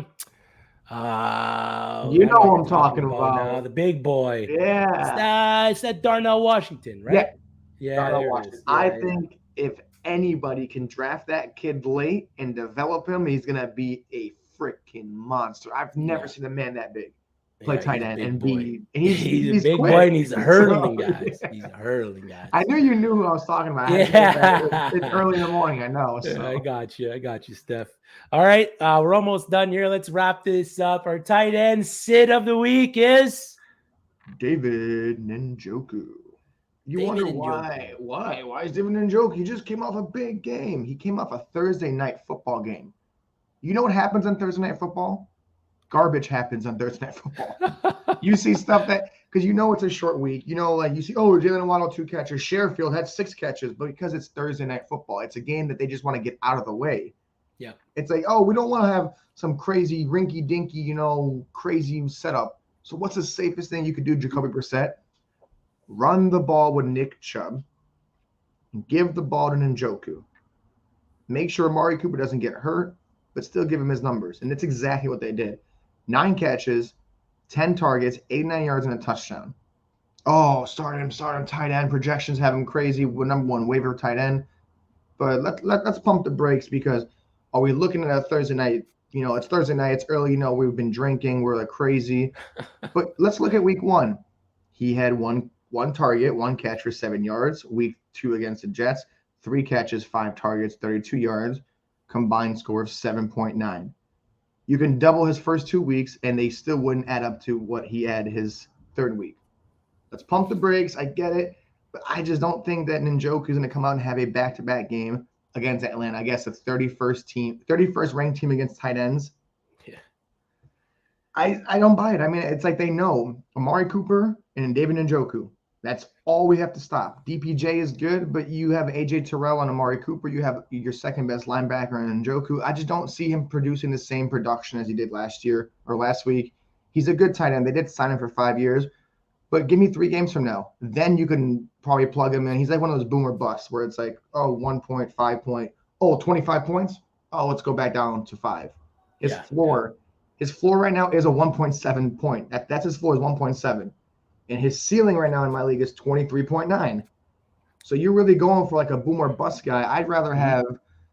right, you know what I'm talking about now, the big boy. Yeah, It's that Darnell Washington, right? Yeah, Darnell Washington. I think if anybody can draft that kid late and develop him, he's gonna be a freaking monster. I've never seen a man that big play tight end and be. And he's a big quick. boy and he's hurling guys. He's hurling guys. I knew you knew who I was talking about. It's early in the morning. I know. So. I got you, Steph. All right, we're almost done here. Let's wrap this up. Our tight end sit of the week is David Njoku. You wonder why? Why is David Njoku? He just came off a big game. He came off a Thursday night football game. You know what happens on Thursday night football? Garbage happens on Thursday night football. You see stuff because you know it's a short week. You know, like you see, Jalen Waddle 2 catches. Sherfield had 6 catches, but because it's Thursday night football, it's a game that they just want to get out of the way. Yeah. It's like, we don't want to have some crazy rinky-dinky, crazy setup. So what's the safest thing you could do, Jacoby Brissett? Run the ball with Nick Chubb. And give the ball to Njoku. Make sure Amari Cooper doesn't get hurt, but still give him his numbers. And that's exactly what they did. 9 catches, 10 targets, 89 yards, and a touchdown. Oh, start him, tight end. Projections have him crazy. Number 1 waiver tight end. But let's pump the brakes because are we looking at a Thursday night? It's Thursday night. It's early. We've been drinking. We're like crazy. But let's look at week 1. He had one target, 1 catch for 7 yards. Week 2 against the Jets, 3 catches, 5 targets, 32 yards. Combined score of 7.9. You can double his first 2 weeks, and they still wouldn't add up to what he had his 3rd week. Let's pump the brakes. I get it, but I just don't think that Njoku is going to come out and have a back-to-back game against Atlanta. I guess the 31st ranked team against tight ends. Yeah. I don't buy it. I mean, it's like they know Amari Cooper and David Njoku. That's all we have to stop. DPJ is good, but you have AJ Terrell and Amari Cooper. You have your second best linebacker in Njoku. I just don't see him producing the same production as he did last year or last week. He's a good tight end. They did sign him for 5 years, but give me 3 games from now. Then you can probably plug him in. He's like one of those boomer busts where it's like, 1 point, 5 point. 25 points. Let's go back down to 5. His floor right now is a 1.7 point. That's his floor is 1.7. And his ceiling right now in my league is 23.9. So you're really going for like a boomer bust guy. I'd rather have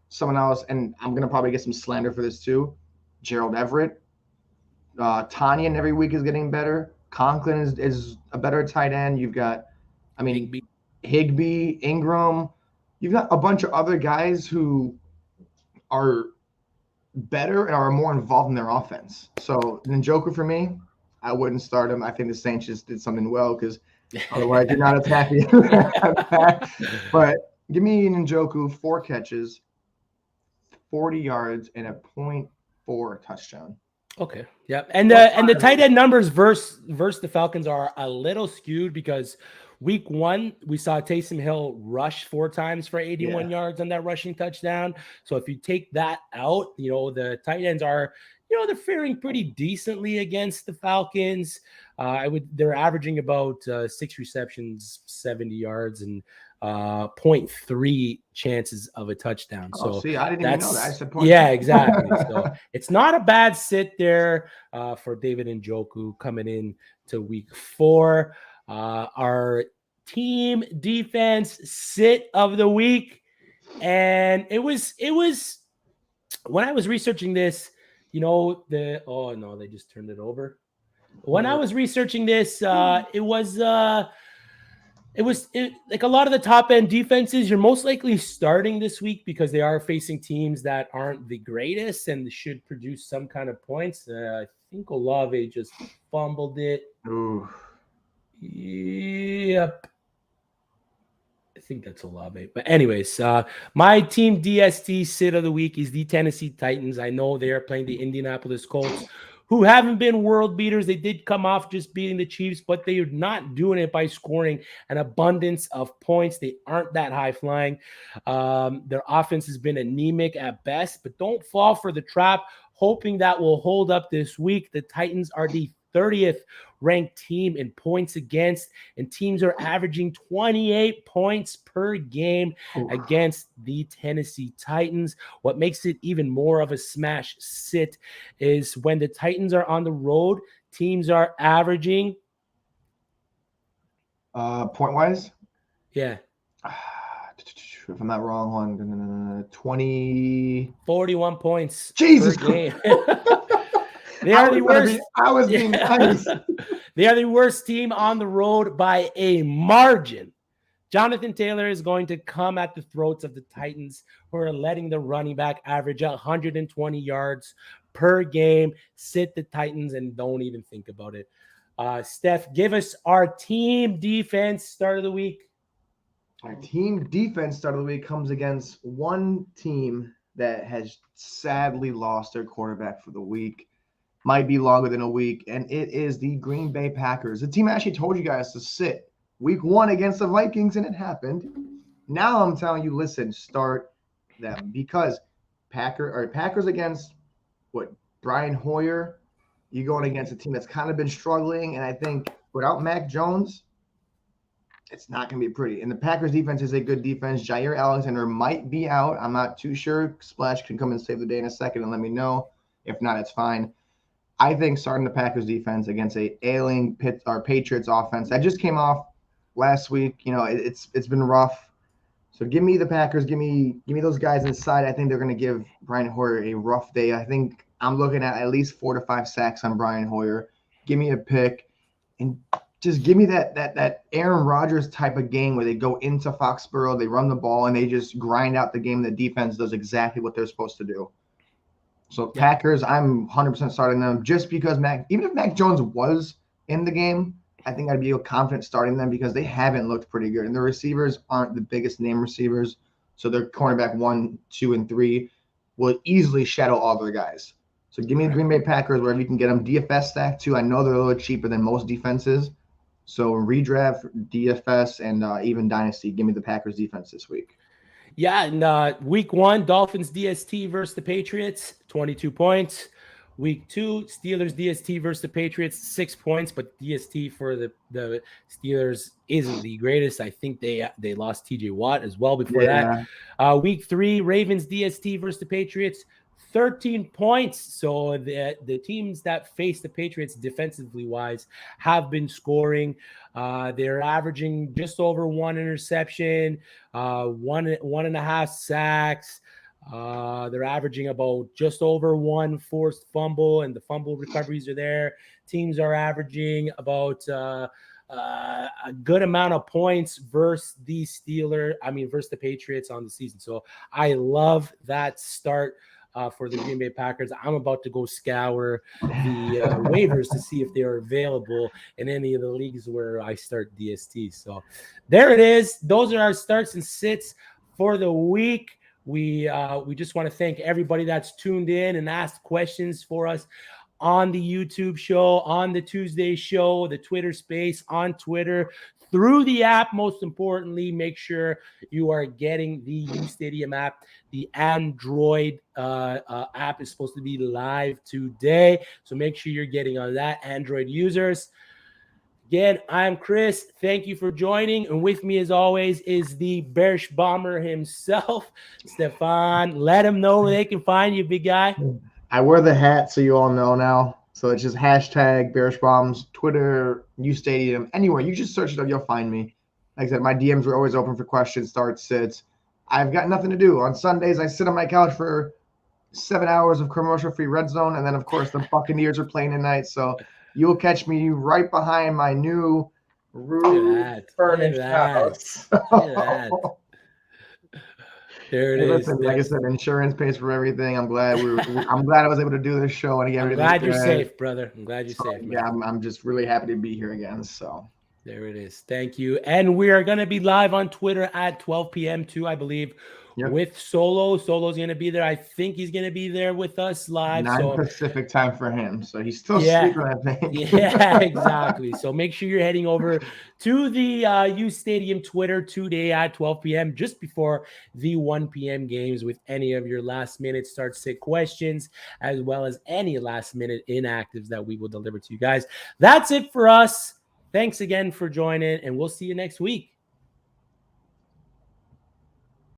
someone else, and I'm going to probably get some slander for this too. Gerald Everett. Tanyan every week is getting better. Conklin is a better tight end. You've got, Higbee, Ingram. You've got a bunch of other guys who are better and are more involved in their offense. So Njoku for me, I wouldn't start him. I think the Saints just did something well because otherwise you're not attacking. But give me Njoku 4 catches, 40 yards, and a 0.4 touchdown. Okay. Yeah. And the tight end numbers versus the Falcons are a little skewed because week 1, we saw Taysom Hill rush 4 times for 81 yards on that rushing touchdown. So if you take that out, the tight ends are, they're faring pretty decently against the Falcons. They're averaging about 6 receptions, 70 yards, and 0.3 chances of a touchdown. So see, I didn't even know that. I said exactly. So it's not a bad sit there for David Njoku coming in to week 4. Our team defense sit of the week, and it was when I was researching this. They just turned it over. When I was researching this, it was like a lot of the top end defenses. You're most likely starting this week because they are facing teams that aren't the greatest and should produce some kind of points. I think Olave just fumbled it. Ooh. Yep. I think that's Olave. But anyways, my team DST sit of the week is the Tennessee Titans. I know they are playing the Indianapolis Colts, who haven't been world beaters. They did come off just beating the Chiefs, but they are not doing it by scoring an abundance of points. They aren't that high flying. Their offense has been anemic at best, but don't fall for the trap, hoping that will hold up this week. The Titans are the 30th ranked team in points against, and teams are averaging 28 points per game against the Tennessee Titans. What makes it even more of a smash sit is when the Titans are on the road, teams are averaging point wise, yeah, if I'm not wrong, on 20 41 points Jesus per game. They I are the was gonna worst. be- I was being nice. They are the worst team on the road by a margin. Jonathan Taylor is going to come at the throats of the Titans, who are letting the running back average 120 yards per game. Sit the Titans and don't even think about it. Steph, give us our team defense start of the week. Our team defense start of the week comes against one team that has sadly lost their quarterback for the week. Might be longer than a week, and it is the Green Bay Packers. The team actually told you guys to sit week 1 against the Vikings, and it happened. Now I'm telling you, listen, start them, because Packers against Brian Hoyer. You're going against a team that's kind of been struggling, and I think without Mac Jones, it's not going to be pretty. And the Packers defense is a good defense. Jair Alexander might be out. I'm not too sure. Splash can come and save the day in a second and let me know. If not, it's fine. I think starting the Packers defense against a ailing Patriots offense that just came off last week, it's been rough. So give me the Packers. Give me those guys inside. I think they're going to give Brian Hoyer a rough day. I think I'm looking at least 4 to 5 sacks on Brian Hoyer. Give me a pick, and just give me that Aaron Rodgers type of game where they go into Foxborough, they run the ball, and they just grind out the game. The defense does exactly what they're supposed to do. So Yeah. Packers, I'm 100% starting them just because even if Mac Jones was in the game, I think I'd be confident starting them because they haven't looked pretty good. And the receivers aren't the biggest name receivers. So their cornerback 1, 2, and 3 will easily shadow all their guys. So give me the Green Bay Packers wherever you can get them. DFS stack too. I know they're a little cheaper than most defenses. So redraft, DFS, and even Dynasty, give me the Packers defense this week. Yeah, and week 1, Dolphins DST versus the Patriots, 22 points. Week 2, Steelers DST versus the Patriots, 6 points, but DST for the Steelers isn't the greatest. I think they lost TJ Watt as well before that. Week 3, Ravens DST versus the Patriots, 13 points. So the teams that face the Patriots defensively wise have been scoring. They're averaging just over 1 interception, 1.5 sacks. They're averaging about just over 1 forced fumble, and the fumble recoveries are there. Teams are averaging about a good amount of points versus the versus the Patriots on the season. So I love that start for the Green Bay Packers. I'm about to go scour the waivers to see if they're available in any of the leagues where I start DST. So there it is. Those are our starts and sits for the week. We just want to thank everybody that's tuned in and asked questions for us on the YouTube show, on the Tuesday show, the Twitter space, on Twitter, through the app. Most importantly, make sure you are getting the uSTADIUM app. The Android app is supposed to be live today, so make sure you're getting on that, Android users. Again, I'm Chris. Thank you for joining. And with me, as always, is the Bearish Bomber himself, Stefan. Let him know where they can find you, big guy. I wear the hat, so you all know now. So it's just hashtag Bearish Bombs, Twitter, uSTADIUM, anywhere. You just search it up, you'll find me. Like I said, my DMs are always open for questions, starts, sits. I've got nothing to do. On Sundays, I sit on my couch for 7 hours of commercial-free Red Zone, and then, of course, the Buccaneers are playing tonight. So you'll catch me right behind my new furnished house. Look at that. There it is. Listen, like I said, insurance pays for everything. I'm glad I was able to do this show and get I'm everything. glad you're safe, brother. I'm glad you're safe. Yeah, I'm just really happy to be here again. So There it is. Thank you. And we are going to be live on Twitter at 12 p.m. too, I believe, with Solo. Solo's going to be there. I think he's going to be there with us live. 9 Pacific time for him. So he's still Yeah. sleeping, I think. Yeah, exactly. So make sure you're heading over to the uSTADIUM Twitter today at 12 p.m. just before the 1 p.m. games with any of your last minute start sit questions, as well as any last minute inactives that we will deliver to you guys. That's it for us. Thanks again for joining, and we'll see you next week.